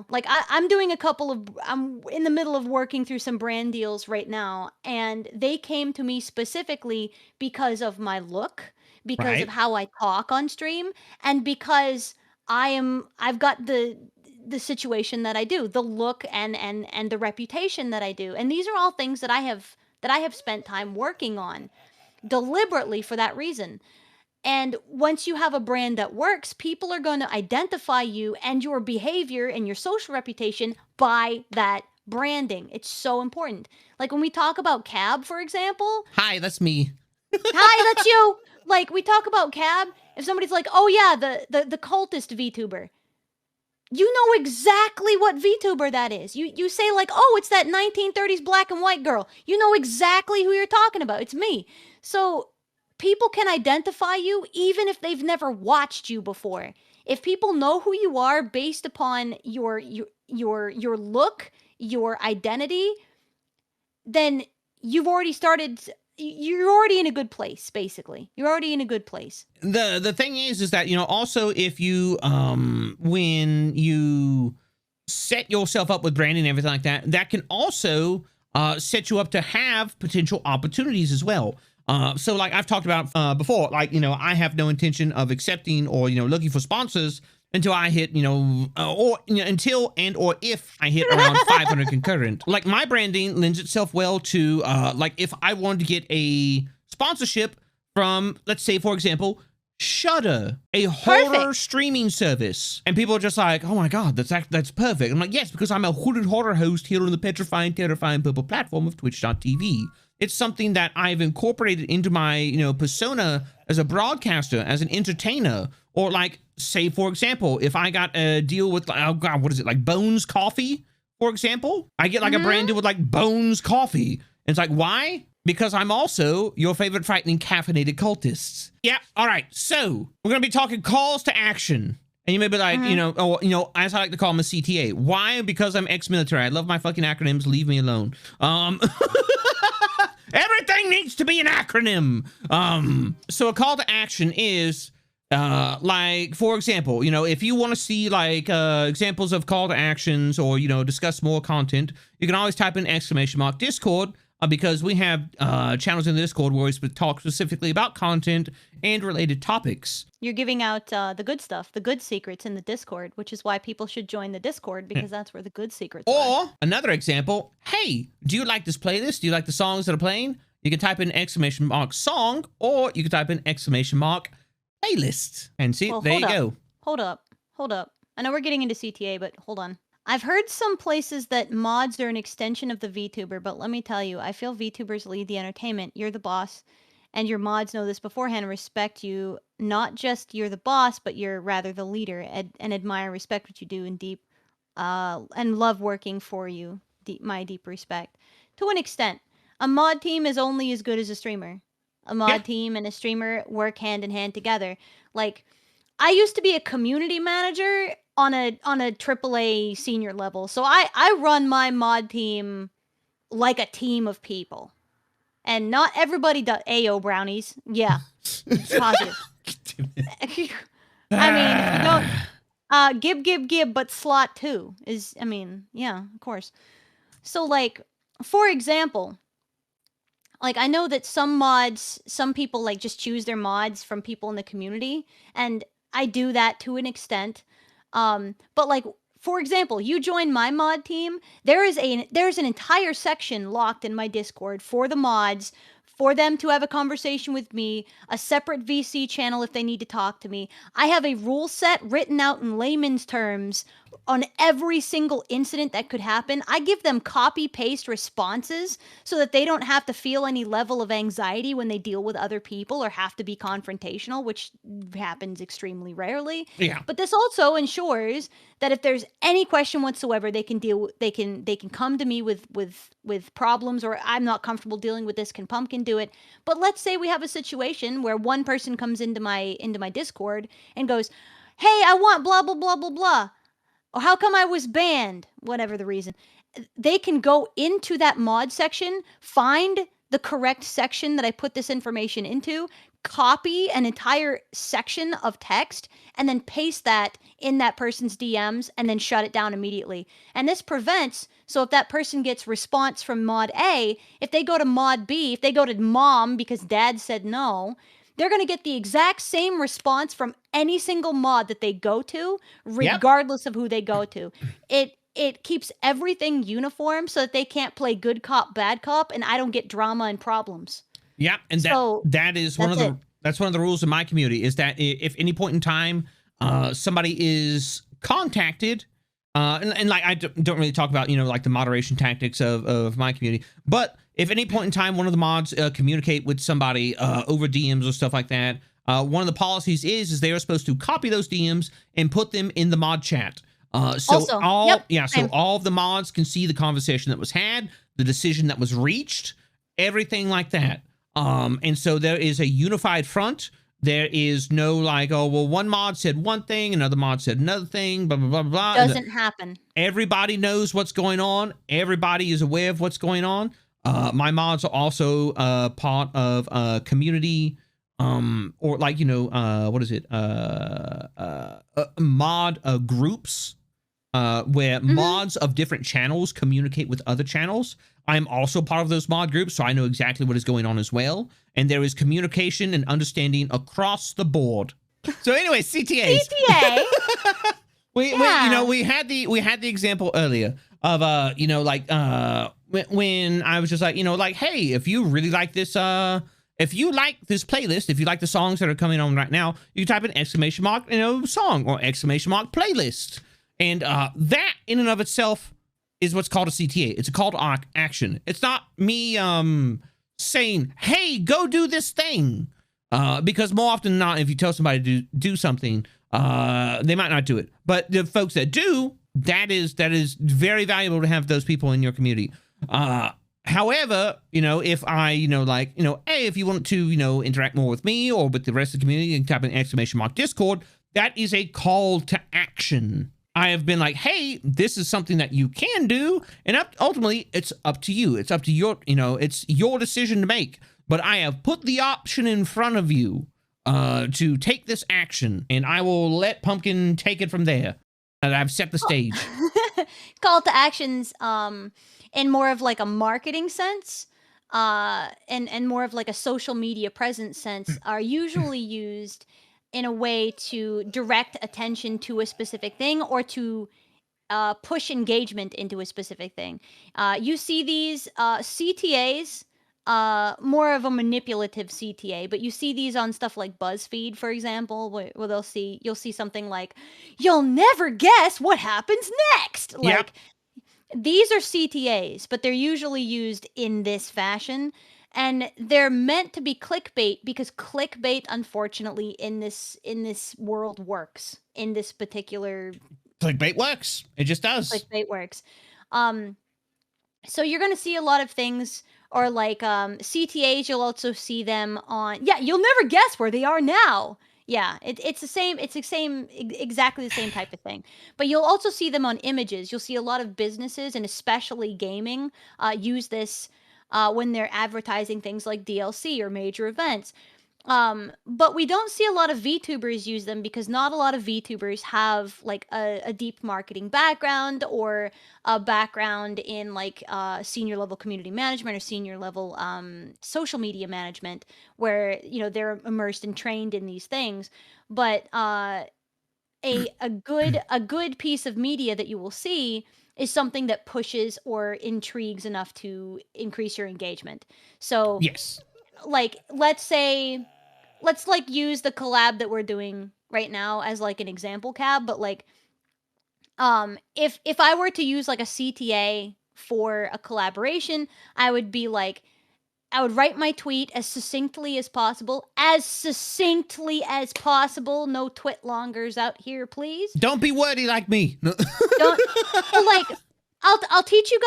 like I'm in the middle of working through some brand deals right now, and they came to me specifically because of my look, because of how I talk on stream, and because I've got the situation that I do, the look and the reputation that I do. And these are all things that I have spent time working on deliberately for that reason. And once you have a brand that works, people are going to identify you and your behavior and your social reputation by that branding. It's so important. Like when we talk about Cab, for example. Hi, that's me. Hi, that's you. Like we talk about Cab, if somebody's like, oh yeah, the cultist VTuber. You know exactly what VTuber that is. You say like, oh, it's that 1930s black and white girl. You know exactly who you're talking about. It's me. So people can identify you even if they've never watched you before. If people know who you are based upon your look, your identity, then you're already in a good place, basically. You're already in a good place. The thing is that, also if you, when you set yourself up with branding and everything like that, that can also set you up to have potential opportunities as well. So like I've talked about before, like, I have no intention of accepting or, looking for sponsors until I hit, until and or if I hit around 500 concurrent. Like my branding lends itself well to, like if I wanted to get a sponsorship from, let's say, for example, Shudder, a horror streaming service. And people are just like, oh my God, that's perfect. I'm like, yes, because I'm a hooded horror host here on the petrifying, terrifying purple platform of twitch.tv. It's something that I've incorporated into my, persona as a broadcaster, as an entertainer, or like, say, for example, if I got a deal with, oh God, what is it? Like Bones Coffee, for example, I get like a brand deal with like Bones Coffee. And it's like, why? Because I'm also your favorite frightening caffeinated cultists. Yeah. All right. So we're going to be talking calls to action. And you may be like, as I like to call them, a CTA. Why? Because I'm ex-military. I love my fucking acronyms. Leave me alone. Everything needs to be an acronym. So a call to action is, like, for example, if you want to see like examples of call to actions or, discuss more content, you can always type in !Discord. Because we have channels in the Discord where we talk specifically about content and related topics. You're giving out the good stuff, the good secrets in the Discord, which is why people should join the Discord, because that's where the good secrets are. Or another example, hey, do you like this playlist? Do you like the songs that are playing? You can type in !Song, or you can type in !Playlist. And see, there you go. Hold up. I know we're getting into CTA, but hold on. I've heard some places that mods are an extension of the VTuber, but let me tell you, I feel VTubers lead the entertainment. You're the boss, and your mods know this beforehand and respect you. Not just you're the boss, but you're rather the leader, and admire, respect what you do, and love working for you. My deep respect. To an extent, a mod team is only as good as a streamer. A mod team and a streamer work hand in hand together. Like, I used to be a community manager on a AAA senior level. So I run my mod team like a team of people. And not everybody does. Ayo, brownies. Yeah. It's positive. I mean, if you don't, gib, but slot too is, I mean, yeah, of course. So, like, for example, like I know that some people like just choose their mods from people in the community, and I do that to an extent. But like for example, you join my mod team, there's an entire section locked in my Discord for the mods, for them to have a conversation with me, a separate VC channel if they need to talk to me. I have a rule set written out in layman's terms on every single incident that could happen. I give them copy paste responses so that they don't have to feel any level of anxiety when they deal with other people or have to be confrontational, which happens extremely rarely. Yeah. But this also ensures that if there's any question whatsoever, they can come to me with problems, or I'm not comfortable dealing with this, can Pumpkin do it? But let's say we have a situation where one person comes into my Discord and goes, "Hey, I want blah blah blah blah blah." Or how come I was banned? Whatever the reason. They can go into that mod section, find the correct section that I put this information into, copy an entire section of text, and then paste that in that person's DMs and then shut it down immediately. And this prevents, so if that person gets response from mod A, if they go to mod B, if they go to mom because dad said no, they're going to get the exact same response from any single mod that they go to, regardless of who they go to. It keeps everything uniform so that they can't play good cop, bad cop, and I don't get drama and problems. Yeah, and that's one of the rules in my community, is that if any point in time somebody is contacted, and like I don't really talk about, you know, like the moderation tactics of my community, but if any point in time one of the mods communicate with somebody over DMs or stuff like that, one of the policies is they are supposed to copy those DMs and put them in the mod chat. So all of the mods can see the conversation that was had, the decision that was reached, everything like that. And so there is a unified front. There is no like, oh, well, one mod said one thing, another mod said another thing, blah, blah, blah, blah. Doesn't happen. Everybody knows what's going on. Everybody is aware of what's going on. My mods are also part of community, or like, you know, what is it? Mod groups, where mods of different channels communicate with other channels. I'm also part of those mod groups, so I know exactly what is going on as well. And there is communication and understanding across the board. So anyway, CTAs. CTA. we you know, we had the example earlier of you know, like when I was just like, you know, like, hey, if you really like this if you like this playlist, if you like the songs that are coming on right now, you can type in exclamation mark, you know, song, or exclamation mark playlist. And that in and of itself is what's called a CTA. It's a call to action. It's not me saying, hey, go do this thing. Because more often than not, if you tell somebody to do something, they might not do it. But the folks that do, that is very valuable to have those people in your community. However, you know, if I, you know, like, you know, hey, if you want to, you know, interact more with me or with the rest of the community, you can type in exclamation mark Discord. That is a call to action. I have been like, hey, this is something that you can do. And ultimately, it's up to you. It's up to your, you know, it's your decision to make. But I have put the option in front of you to take this action. And I will let Pumpkin take it from there. And I've set the stage. Call to actions in more of like a marketing sense, and more of like a social media presence sense are usually used in a way to direct attention to a specific thing or to push engagement into a specific thing. You see these CTAs, more of a manipulative CTA, but you see these on stuff like BuzzFeed, for example, where you'll see something like, "You'll never guess what happens next." Like, these are CTAs, but they're usually used in this fashion. And they're meant to be clickbait because clickbait, unfortunately, in this world works. In this particular clickbait works. It just does. Clickbait works. So you're gonna see a lot of things, or like CTAs. You'll also see them on. Yeah, you'll never guess where they are now. Yeah, it's the same. It's the same, exactly the same type of thing. But you'll also see them on images. You'll see a lot of businesses, and especially gaming, use this when they're advertising things like DLC or major events. But we don't see a lot of VTubers use them because not a lot of VTubers have like a deep marketing background or a background in like senior level community management or senior level social media management where, you know, they're immersed and trained in these things. But a good piece of media that you will see is something that pushes or intrigues enough to increase your engagement. So Yes. like let's like use the collab that we're doing right now as like an example, Cab, but like if I were to use like a CTA for a collaboration, I would be like I would write my tweet as succinctly as possible. No twit longers out here, please. Don't be wordy like me. No. Don't well, like I'll teach you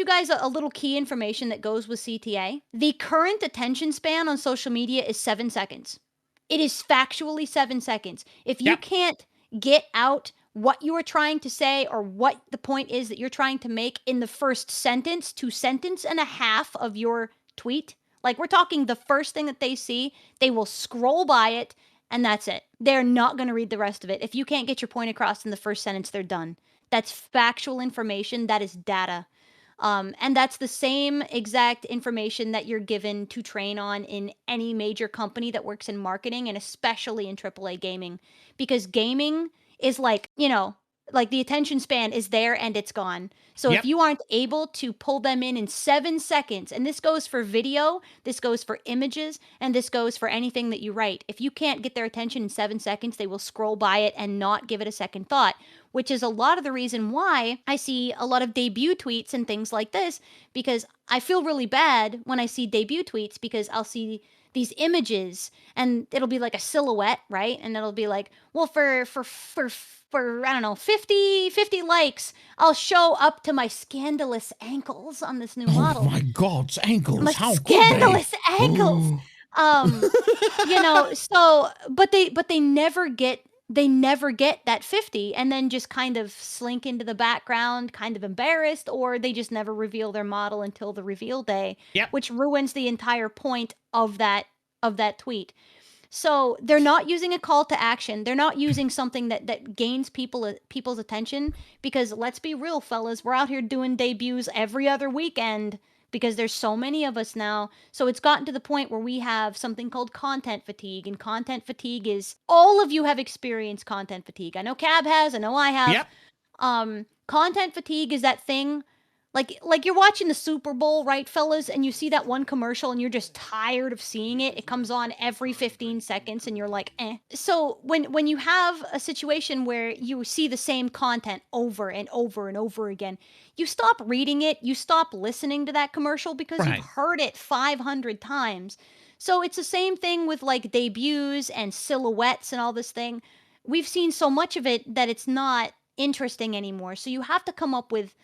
guys a little key information that goes with CTA. The current attention span on social media is 7 seconds. It is factually 7 seconds. If you can't get out what you are trying to say or what the point is that you're trying to make in the first sentence to sentence and a half of your tweet, like we're talking the first thing that they see, they will scroll by it and that's it. They're not going to read the rest of it. If you can't get your point across in the first sentence, they're done. That's factual information. That is data. And that's the same exact information that you're given to train on in any major company that works in marketing and especially in AAA gaming. Because gaming is like, you know, like the attention span is there and it's gone. So if you aren't able to pull them in 7 seconds, and this goes for video, this goes for images, and this goes for anything that you write. If you can't get their attention in 7 seconds, they will scroll by it and not give it a second thought, which is a lot of the reason why I see a lot of debut tweets and things like this, because I feel really bad when I see debut tweets because I'll see these images and it'll be like a silhouette, right? And it'll be like, well, for I don't know, 50 likes, I'll show up to my scandalous ankles on this new model. Oh my God, ankles! My How scandalous ankles. Ooh. You know, so but they never get that 50 and then just kind of slink into the background, kind of embarrassed, or they just never reveal their model until the reveal day, which ruins the entire point of that tweet. So they're not using a call to action. They're not using something that gains people's attention because let's be real, fellas, we're out here doing debuts every other weekend because there's so many of us now. So it's gotten to the point where we have something called content fatigue, and content fatigue is all of you have experienced content fatigue. I know Cab has, I know I have. Content fatigue is that thing like you're watching the Super Bowl, right, fellas, and you see that one commercial and you're just tired of seeing it. It comes on every 15 seconds and you're like, eh. So when you have a situation where you see the same content over and over and over again, you stop reading it, you stop listening to that commercial because you've heard it 500 times. So it's the same thing with like debuts and silhouettes and all this thing. We've seen so much of it that it's not interesting anymore. So you have to come up with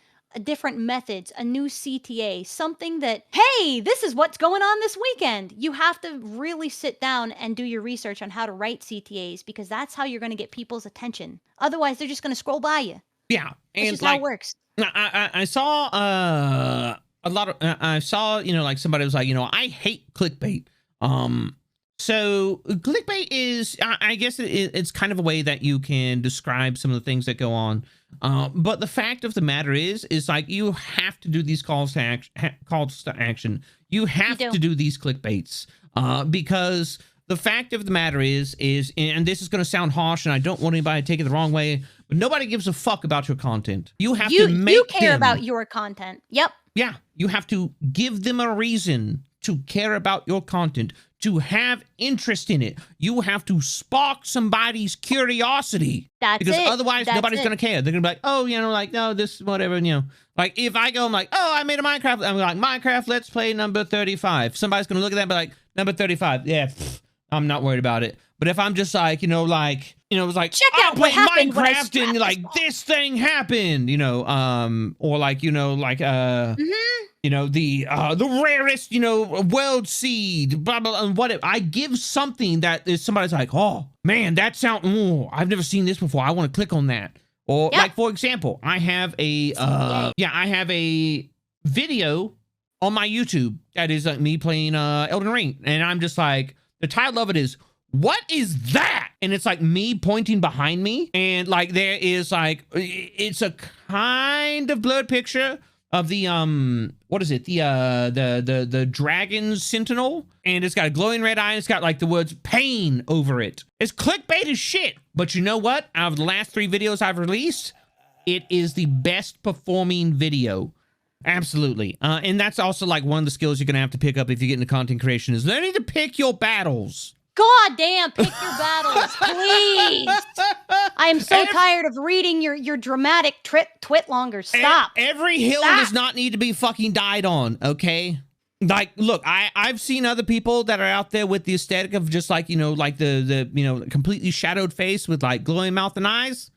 different methods, a new CTA, something that, hey, this is what's going on this weekend. You have to really sit down and do your research on how to write CTAs because that's how you're going to get people's attention. Otherwise, they're just going to scroll by you. Yeah. That's just how it works. I saw a lot of, I saw, you know, like somebody was like, you know, I hate clickbait. So clickbait is, I guess it's kind of a way that you can describe some of the things that go on. But the fact of the matter is like you have to do these calls to action. You have to do these clickbaits because the fact of the matter is, and this is going to sound harsh, and I don't want anybody to take it the wrong way, but nobody gives a fuck about your content. You have to make you care about your content. Yep. Yeah, you have to give them a reason to care about your content, to have interest in it. You have to spark somebody's curiosity. Because otherwise nobody's going to care. They're going to be like, oh, you know, like, no, this, whatever, you know. Like, if I go, I'm like, oh, I made a Minecraft. I'm like, Minecraft, let's play number 35. Somebody's going to look at that and be like, number 35. Yeah, pff, I'm not worried about it. But if I'm just like, you know, like, you know, it was like, check out what happened Minecraft and like, this thing happened, you know, or like, you know, like, you know, the rarest, you know, world seed, blah, blah, and whatever. I give something that is somebody's like, oh, man, that sound, oh, I've never seen this before. I want to click on that. Or like, for example, I have a, I have a video on my YouTube that is like me playing Elden Ring. And I'm just like, The title of it is, "What is that?" And it's like me pointing behind me. And like there is like, it's a kind of blurred picture of the, what is it? The dragon sentinel. And it's got a glowing red eye. And it's got like the words pain over it. It's clickbait as shit. But you know what? Out of the last 3 videos I've released, it is the best performing video. Absolutely. And that's also like one of the skills you're going to have to pick up if you get into content creation is learning to pick your battles. God damn, pick your battles, please. I am so tired of reading your dramatic twit longer. Stop. Every hill does not need to be fucking died on, okay? Like, look, I've seen other people that are out there with the aesthetic of just like, you know, like the you know, completely shadowed face with like glowing mouth and eyes.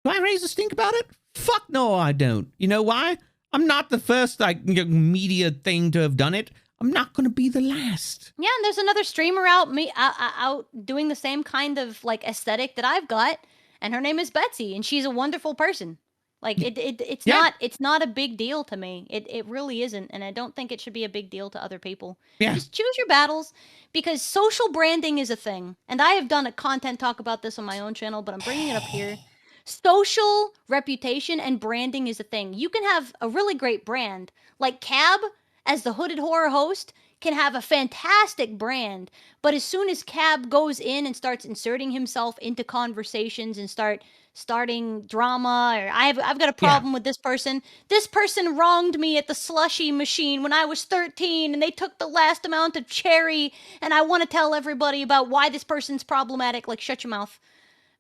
Do I raise a stink about it? Fuck no, I don't. You know why? I'm not the first like media thing to have done it. I'm not going to be the last. Yeah, and there's another streamer out doing the same kind of like aesthetic that I've got, and her name is Betsy, and she's a wonderful person. Like it's not a big deal to me. It really isn't, and I don't think it should be a big deal to other people. Yeah. Just choose your battles, because social branding is a thing, and I have done a content talk about this on my own channel, but I'm bringing it up here. Social reputation and branding is a thing. You can have a really great brand, like Cab as the Hooded Horror host can have a fantastic brand, but as soon as Cab goes in and starts inserting himself into conversations and starting drama, or I've got a problem with this person. This person wronged me at the slushy machine when I was 13, and they took the last amount of cherry, and I want to tell everybody about why this person's problematic. Like, shut your mouth,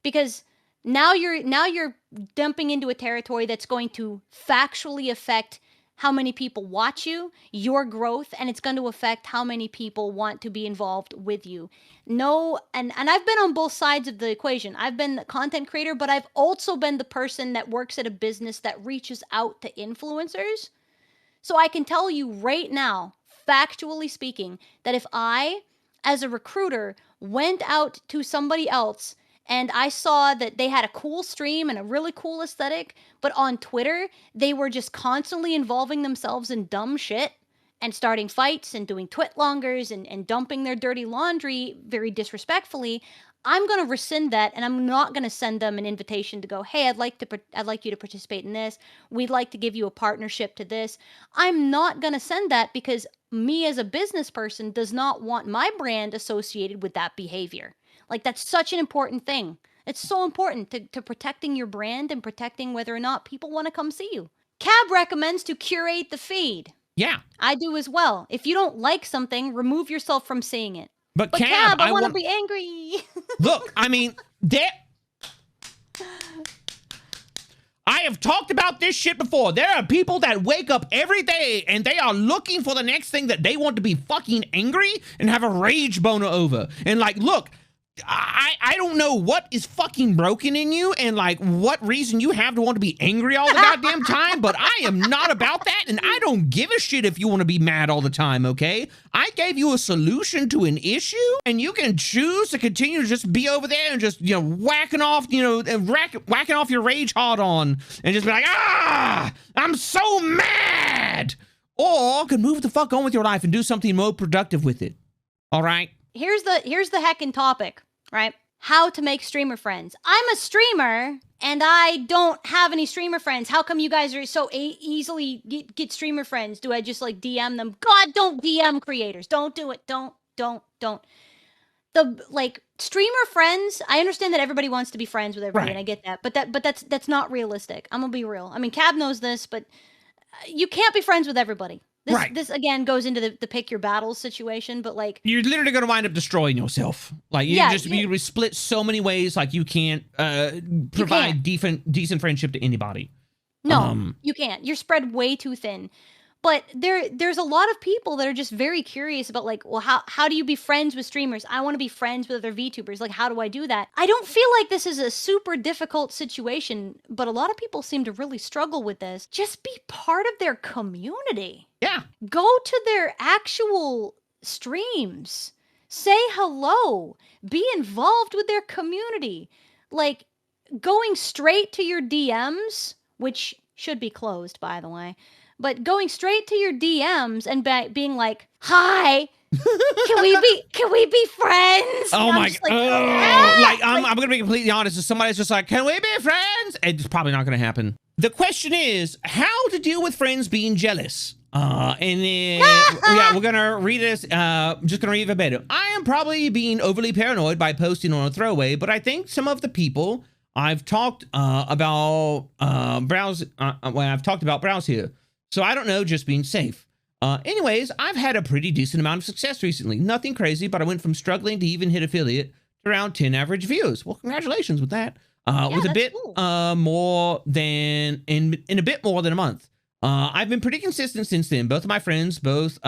because now you're dumping into a territory that's going to factually affect how many people watch you, your growth, and it's going to affect how many people want to be involved with you. No, and I've been on both sides of the equation. I've been the content creator, but I've also been the person that works at a business that reaches out to influencers. So I can tell you right now, factually speaking, that if I, as a recruiter, went out to somebody else and I saw that they had a cool stream and a really cool aesthetic, but on Twitter, they were just constantly involving themselves in dumb shit and starting fights and doing twit-longers and dumping their dirty laundry very disrespectfully, I'm going to rescind that, and I'm not going to send them an invitation to go, hey, I'd like you to participate in this. We'd like to give you a partnership to this. I'm not going to send that, because me as a business person does not want my brand associated with that behavior. Like, that's such an important thing. It's so important to protecting your brand and protecting whether or not people want to come see you. Cab recommends to curate the feed. Yeah. I do as well. If you don't like something, remove yourself from seeing it. But Cab, I want to be angry. Look, I mean, I have talked about this shit before. There are people that wake up every day and they are looking for the next thing that they want to be fucking angry and have a rage boner over. And like, look, I don't know what is fucking broken in you and like what reason you have to want to be angry all the goddamn time, but I am not about that, and I don't give a shit if you want to be mad all the time, okay? I gave you a solution to an issue, and you can choose to continue to just be over there and just, you know, whacking off your rage hard on and just be like, I'm so mad! Or can move the fuck on with your life and do something more productive with it, all right? Here's the heckin' topic, right? How to make streamer friends. I'm a streamer, and I don't have any streamer friends. How come you guys are so easily get streamer friends? Do I just like DM them? God, don't DM creators. Don't do it. Don't. The like streamer friends, I understand that everybody wants to be friends with everybody, right, and I get that. But that's not realistic. I'm gonna be real. I mean, Cab knows this, but you can't be friends with everybody. This again goes into the pick your battles situation, but like you're literally going to wind up destroying yourself. Like you split so many ways. Like you can't provide decent friendship to anybody. No, you can't. You're spread way too thin. But there's a lot of people that are just very curious about like, well, how do you be friends with streamers? I want to be friends with other VTubers. Like, how do I do that? I don't feel like this is a super difficult situation, but a lot of people seem to really struggle with this. Just be part of their community. Yeah. Go to their actual streams. Say hello. Be involved with their community. Like, going straight to your DMs, which should be closed, by the way. But going straight to your DMs and being like, hi, Can we be friends? Oh And I'm my just god. I'm gonna be completely honest. If somebody's just like, can we be friends? It's probably not gonna happen. The question is how to deal with friends being jealous. And then yeah, we're gonna read this. Just gonna read verbatim. I am probably being overly paranoid by posting on a throwaway, but I think some of the people I've talked about browse when I've talked about browse here. So I don't know, just being safe. Anyways, I've had a pretty decent amount of success recently. Nothing crazy, but I went from struggling to even hit affiliate to around 10 average views. Well, congratulations with that. With a bit cool. more than in a bit more than a month. I've been pretty consistent since then. Both of my friends, both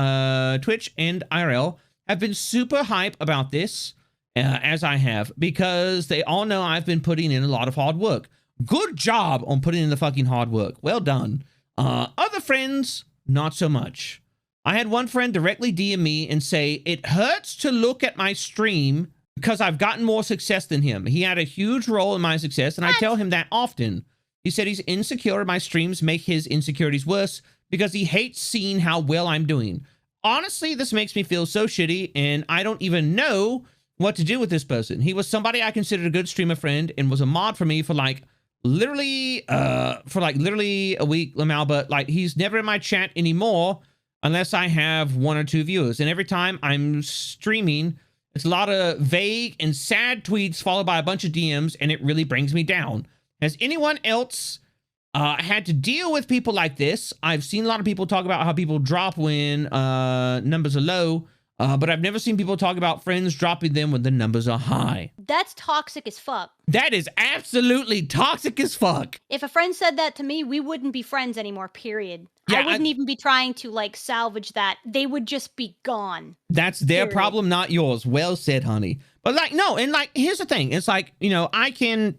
Twitch and IRL, have been super hype about this, as I have, because they all know I've been putting in a lot of hard work. Good job on putting in the fucking hard work. Well done. Other friends, not so much. I had one friend directly DM me and say, it hurts to look at my stream because I've gotten more success than him. He had a huge role in my success, and I tell him that often. He said he's insecure and my streams make his insecurities worse because he hates seeing how well I'm doing. Honestly, this makes me feel so shitty, and I don't even know what to do with this person. He was somebody I considered a good streamer friend and was a mod for me for literally a week, Lamal, but like he's never in my chat anymore unless I have 1 or 2 viewers. And every time I'm streaming, it's a lot of vague and sad tweets followed by a bunch of DMs, and it really brings me down. Has anyone else had to deal with people like this? I've seen a lot of people talk about how people drop when numbers are low, but I've never seen people talk about friends dropping them when the numbers are high. That's toxic as fuck. That is absolutely toxic as fuck. If a friend said that to me, we wouldn't be friends anymore, period. Yeah, I wouldn't even be trying to like salvage that. They would just be gone. That's their period. problem, not yours. Well said, honey. But like, no, and like, here's the thing. It's like, you know, I can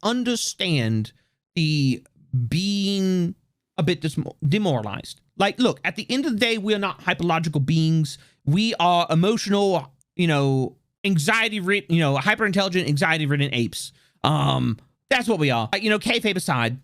understand the being a bit demoralized. Like, look, at the end of the day, we are not hyperlogical beings. We are emotional, you know, anxiety-ridden, you know, hyper-intelligent, anxiety-ridden apes. That's what we are. You know, kayfabe aside,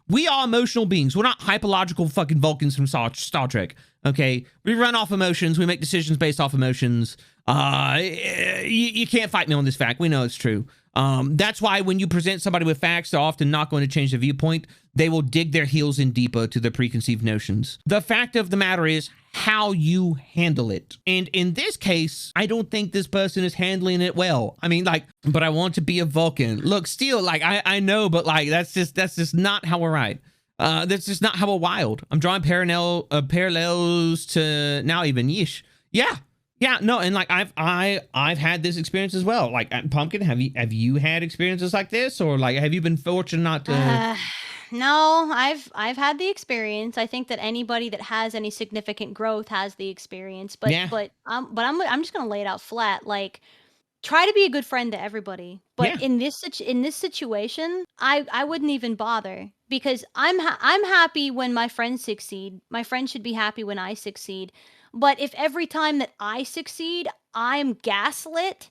we are emotional beings. We're not hyperlogical fucking Vulcans from Star Trek. Okay, we run off emotions. We make decisions based off emotions. You can't fight me on this fact. We know it's true. That's why when you present somebody with facts, they're often not going to change their viewpoint. They will dig their heels in deeper to their preconceived notions. The fact of the matter is how you handle it. And in this case, I don't think this person is handling it well. I mean, like, but I want to be a Vulcan. Look, still, like, I know, but like, that's just not how we're right. That's just not how we're wild. I'm drawing parallels to now even yeesh. Yeah, no, and like I've had this experience as well. Like Pumpkin, have you had experiences like this, or like have you been fortunate not to? No, I've had the experience. I think that anybody that has any significant growth has the experience. But Yeah. I'm just gonna lay it out flat. Like, try to be a good friend to everybody. But Yeah. in this situation, I wouldn't even bother because I'm happy when my friends succeed. My friends should be happy when I succeed. But if every time that I succeed, I'm gaslit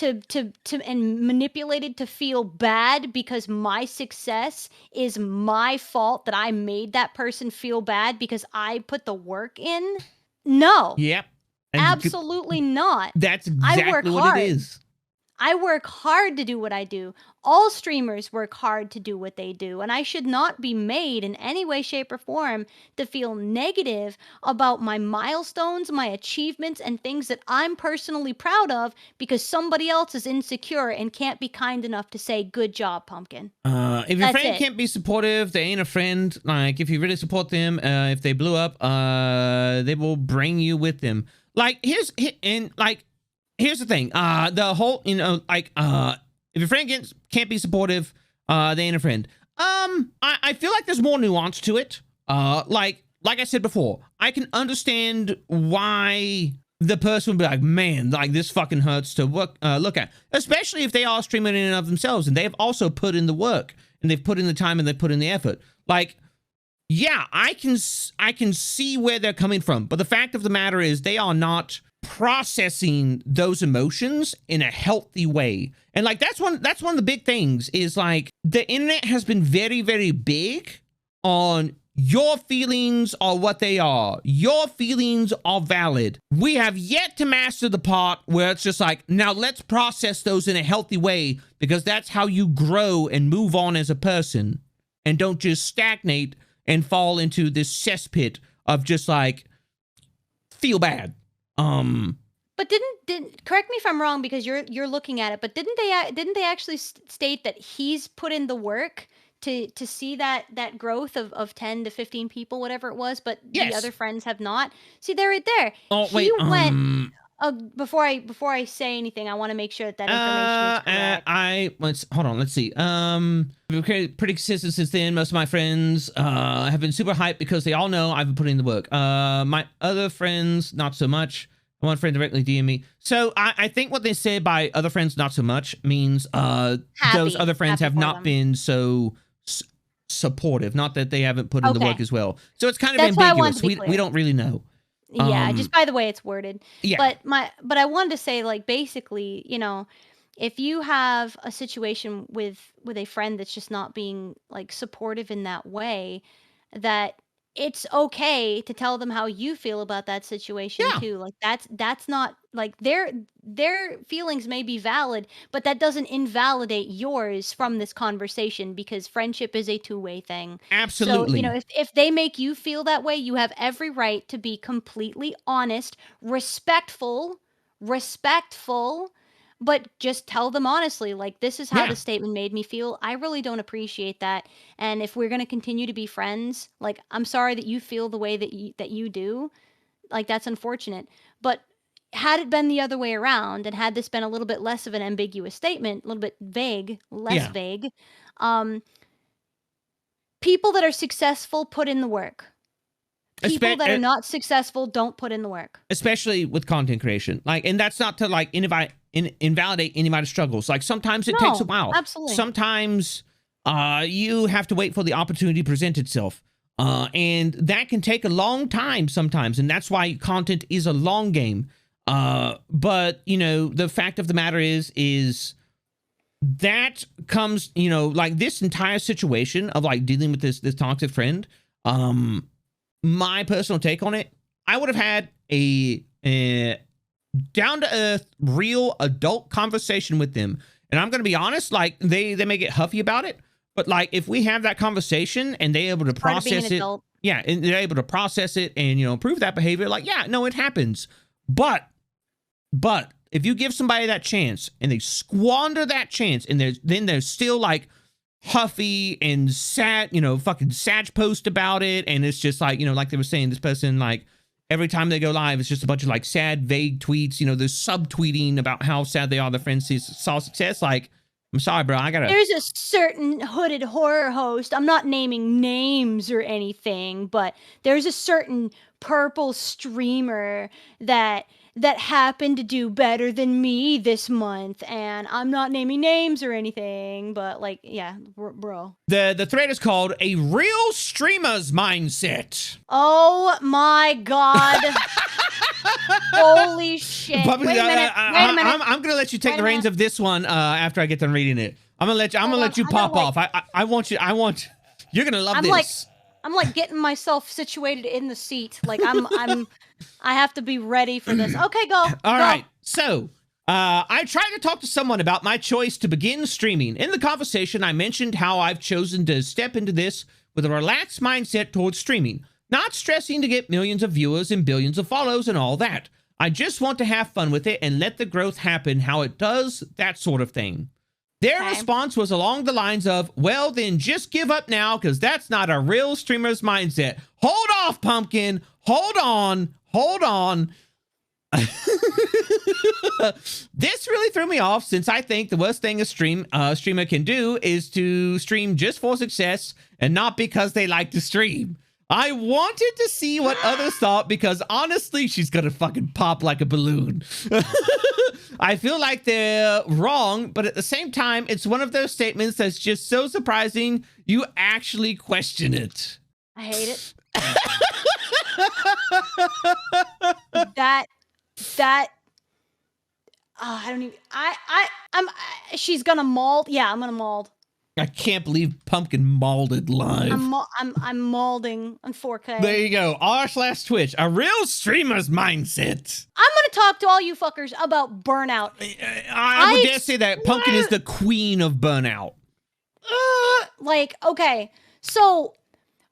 and manipulated to feel bad because my success is my fault, that I made that person feel bad because I put the work in, no. Yep. Absolutely not. That's exactly what it is. I work hard to do what I do. All streamers work hard to do what they do, and I should not be made in any way, shape, or form to feel negative about my milestones, my achievements, and things that I'm personally proud of because somebody else is insecure and can't be kind enough to say, good job, Pumpkin. If your friend can't be supportive, they ain't a friend. Like, if you really support them, if they blew up, they will bring you with them. Like, here's the thing. The whole, you know, like, if your friend can't be supportive, they ain't a friend. I feel like there's more nuance to it. Like I said before, I can understand why the person would be like, man, like this fucking hurts to look at, especially if they are streaming in and of themselves and they've also put in the work and they've put in the time and they've put in the effort. Like, yeah, I can see where they're coming from, but the fact of the matter is they are not processing those emotions in a healthy way. And like that's one of the big things is like the internet has been very, very big on Your feelings are what they are. Your feelings are valid. We have yet to master the part where it's just like, now let's process those in a healthy way, because that's how you grow and move on as a person, and don't just stagnate and fall into this cesspit of just like, feel bad. But didn't correct me if I'm wrong, because you're looking at it, but didn't they actually state that he's put in the work to see that growth of 10 to 15 people, whatever it was, but Yes. the other friends have not? See, they're right there. Oh, He wait, went before I say anything, I want to make sure that information is correct. Hold on, let's see. Pretty consistent since then. Most of my friends have been super hyped because they all know I've been putting in the work. My other friends, not so much. One friend directly DM me. So I think what they say by other friends, not so much, means those other friends have not been so supportive. Not that they haven't put in the work as well. So it's kind of ambiguous. We don't really know. Yeah, just by the way it's worded. Yeah. But I wanted to say, like, basically, you know, if you have a situation with a friend that's just not being like supportive in that way, that it's okay to tell them how you feel about that situation too. Like, that's not like their feelings may be valid, but that doesn't invalidate yours from this conversation, because friendship is a two-way thing. Absolutely. So, you know, if they make you feel that way, you have every right to be completely honest, respectful, but just tell them honestly, like, this is how the statement made me feel. I really don't appreciate that. And if we're going to continue to be friends, like, I'm sorry that you feel the way that you do. Like, that's unfortunate. But had it been the other way around, and had this been a little bit less of an ambiguous statement, a little bit vague, less vague, people that are successful put in the work. People that are not successful don't put in the work. Especially with content creation. Like, and that's not to like invalidate anybody's struggles. Like, sometimes it takes a while. Absolutely. Sometimes you have to wait for the opportunity to present itself. And that can take a long time sometimes. And that's why content is a long game. But, you know, the fact of the matter is that comes, you know, like this entire situation of like dealing with this toxic friend. My personal take on it, I would have had a down-to-earth, real adult conversation with them. And I'm going to be honest, like, they may get huffy about it, but like, if we have that conversation and they're able to process it, and they're able to process it and, you know, improve that behavior, like, yeah, no, it happens. But if you give somebody that chance and they squander that chance, and then there's still like huffy and sad, you know, fucking sad post about it, and it's just like, you know, like they were saying, this person, like, every time they go live, it's just a bunch of like sad, vague tweets, you know, they're subtweeting about how sad they are their friends saw success. Like, I'm sorry, bro, there's a certain hooded horror host, I'm not naming names or anything, but there's a certain purple streamer that happened to do better than me this month, and I'm not naming names or anything, but like, yeah, bro. The thread is called "A Real Streamer's Mindset." Oh my god. Holy shit. Wait a minute. I'm gonna let you take the reins of this one after I get done reading it. I'm gonna let you pop off. You're gonna love this. I'm like getting myself situated in the seat. Like, I have to be ready for this. Okay, go. All right. So, I tried to talk to someone about my choice to begin streaming. In the conversation, I mentioned how I've chosen to step into this with a relaxed mindset towards streaming, not stressing to get millions of viewers and billions of follows and all that. I just want to have fun with it and let the growth happen how it does, that sort of thing. Their response was along the lines of, well, then just give up now, because that's not a real streamer's mindset. Hold off, Pumpkin. Hold on. This really threw me off, since I think the worst thing a streamer can do is to stream just for success and not because they like to stream. I wanted to see what others thought, because honestly, she's gonna fucking pop like a balloon. I feel like they're wrong, but at the same time, it's one of those statements that's just so surprising you actually question it. I hate it. I don't even. She's gonna maul. Yeah, I'm gonna maul. I can't believe Pumpkin molded live. I'm molding on 4K. There you go. r/Twitch, a real streamer's mindset. I'm gonna talk to all you fuckers about burnout. I would dare say that Pumpkin is the queen of burnout. Like, okay, so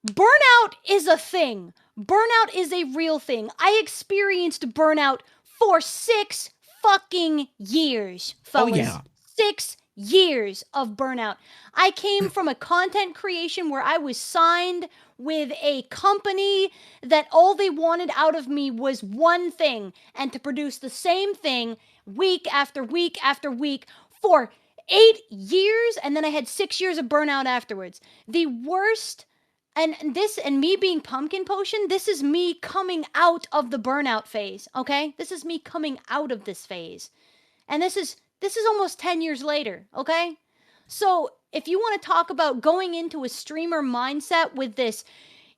burnout is a thing. Burnout is a real thing. I experienced burnout for 6 fucking years, fellas. Oh, yeah. 6 years of burnout. I came from a content creation where I was signed with a company that all they wanted out of me was one thing, and to produce the same thing week after week after week for 8 years, and then I had 6 years of burnout afterwards. The worst, and me being Pumpkinpotion, this is me coming out of the burnout phase, okay? This is me coming out of this phase. And this is almost 10 years later, okay? So if you want to talk about going into a streamer mindset with this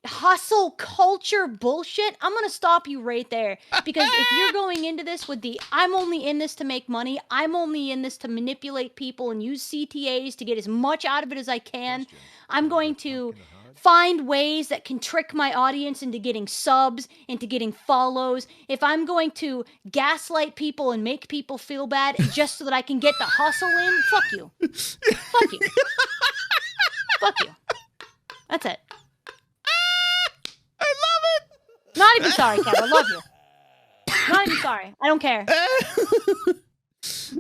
hustle culture bullshit, I'm going to stop you right there. Because if you're going into this with the, I'm only in this to make money, I'm only in this to manipulate people and use CTAs to get as much out of it as I can, I'm going to find ways that can trick my audience into getting subs, into getting follows. If I'm going to gaslight people and make people feel bad just so that I can get the hustle in, fuck you. Fuck you. Fuck you. That's it. I love it. Not even sorry, Kev. I love you. Not even sorry. I don't care.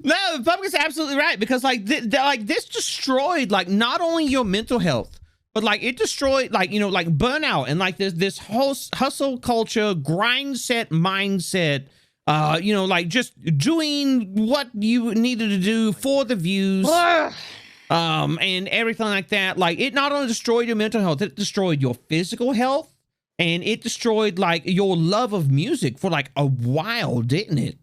No, Pumpkin's absolutely right, because like this destroyed like not only your mental health, but like it destroyed like, you know, like burnout and like this whole hustle culture, grind set mindset, you know, like just doing what you needed to do for the views, and everything like that. Like it not only destroyed your mental health, it destroyed your physical health, and it destroyed like your love of music for like a while, didn't it?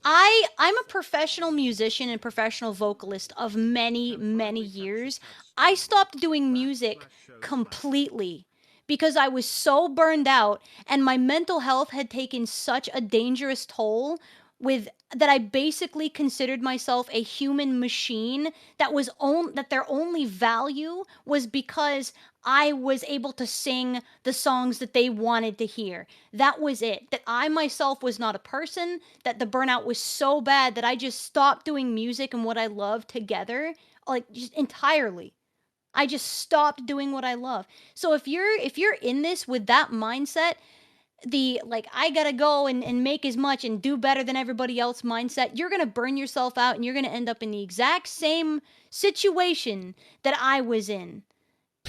I'm a professional musician and professional vocalist of many, many years. I stopped doing music completely because I was so burned out and my mental health had taken such a dangerous toll with that I basically considered myself a human machine that their only value was because I was able to sing the songs that they wanted to hear. That was it. That I myself was not a person, that the burnout was so bad that I just stopped doing music and what I love together, like just entirely. I just stopped doing what I love. So if you're in this with that mindset, the like I gotta go and make as much and do better than everybody else mindset, you're gonna burn yourself out and you're gonna end up in the exact same situation that I was in.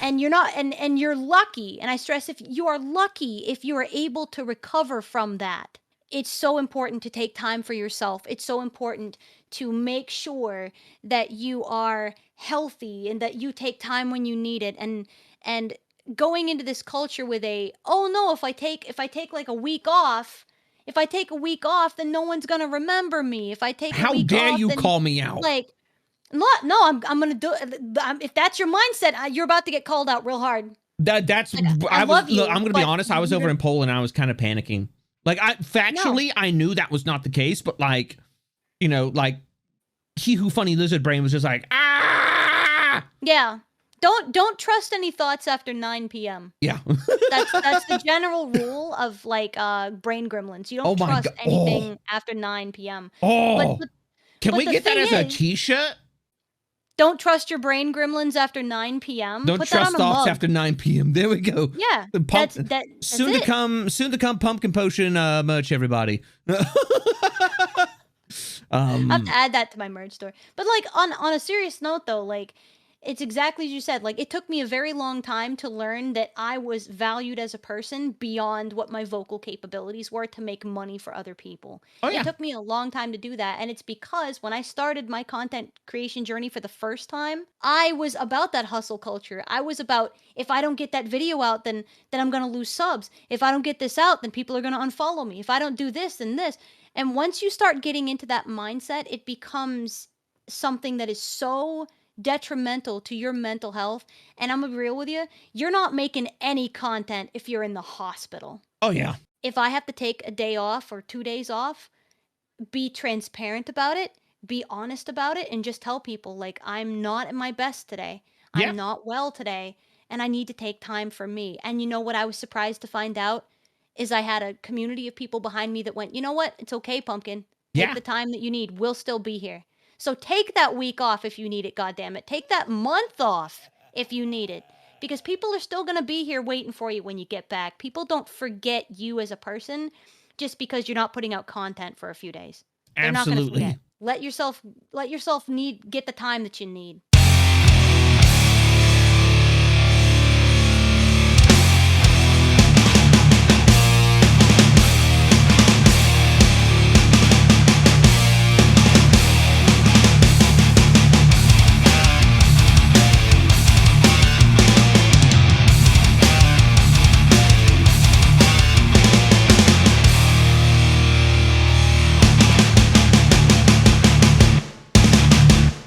And you're not and you're lucky, and I stress if you are lucky if you are able to recover from that. It's so important to take time for yourself. It's so important to make sure that you are healthy and that you take time when you need it, and going into this culture with a, oh no, if I take like a week off, if I take a week off, then no one's gonna remember me. If I take a week off, how dare you then, call me out? like, no, I'm gonna do. If that's your mindset, you're about to get called out real hard. That's Like, I was. love you, Look, I'm gonna be but honest. I was over in Poland. And I was kind of panicking. Like factually, I knew that was not the case, but like, you know, like he who funny lizard brain was just like, ah. Yeah. Don't trust any thoughts after 9 p.m. Yeah. That's the general rule of like brain gremlins. You don't Oh my trust God. anything after 9 p.m. Oh, can but we the get that thing as a is, t-shirt? Don't trust your brain gremlins after 9 p.m. Don't Put trust that on a thoughts mug. after 9 p.m. There we go. Yeah, That's soon to come Pumpkinpotion merch, everybody. I have to add that to my merch store. But like on a serious note though, like it's exactly as you said. Like it took me a very long time to learn that I was valued as a person beyond what my vocal capabilities were to make money for other people. Oh yeah. It took me a long time to do that, and it's because when I started my content creation journey for the first time, I was about that hustle culture. I was about, if I don't get that video out, then I'm going to lose subs. If I don't get this out, then people are going to unfollow me. If I don't do this, then this. And once you start getting into that mindset, it becomes something that is so detrimental to your mental health. And I'm gonna be real with you, you're not making any content if you're in the hospital. Oh yeah. If I have to take a day off or 2 days off, be transparent about it, be honest about it, and just tell people like, I'm not at my best today. Yeah. I'm not well today and I need to take time for me. And you know what I was surprised to find out is I had a community of people behind me that went, "You know what? It's okay, Pumpkin. Take Yeah. the time that you need. We'll still be here." So take that week off if you need it, goddammit. Take that month off if you need it. Because people are still going to be here waiting for you when you get back. People don't forget you as a person just because you're not putting out content for a few days. They're not going to Absolutely. forget. Let yourself get the time that you need.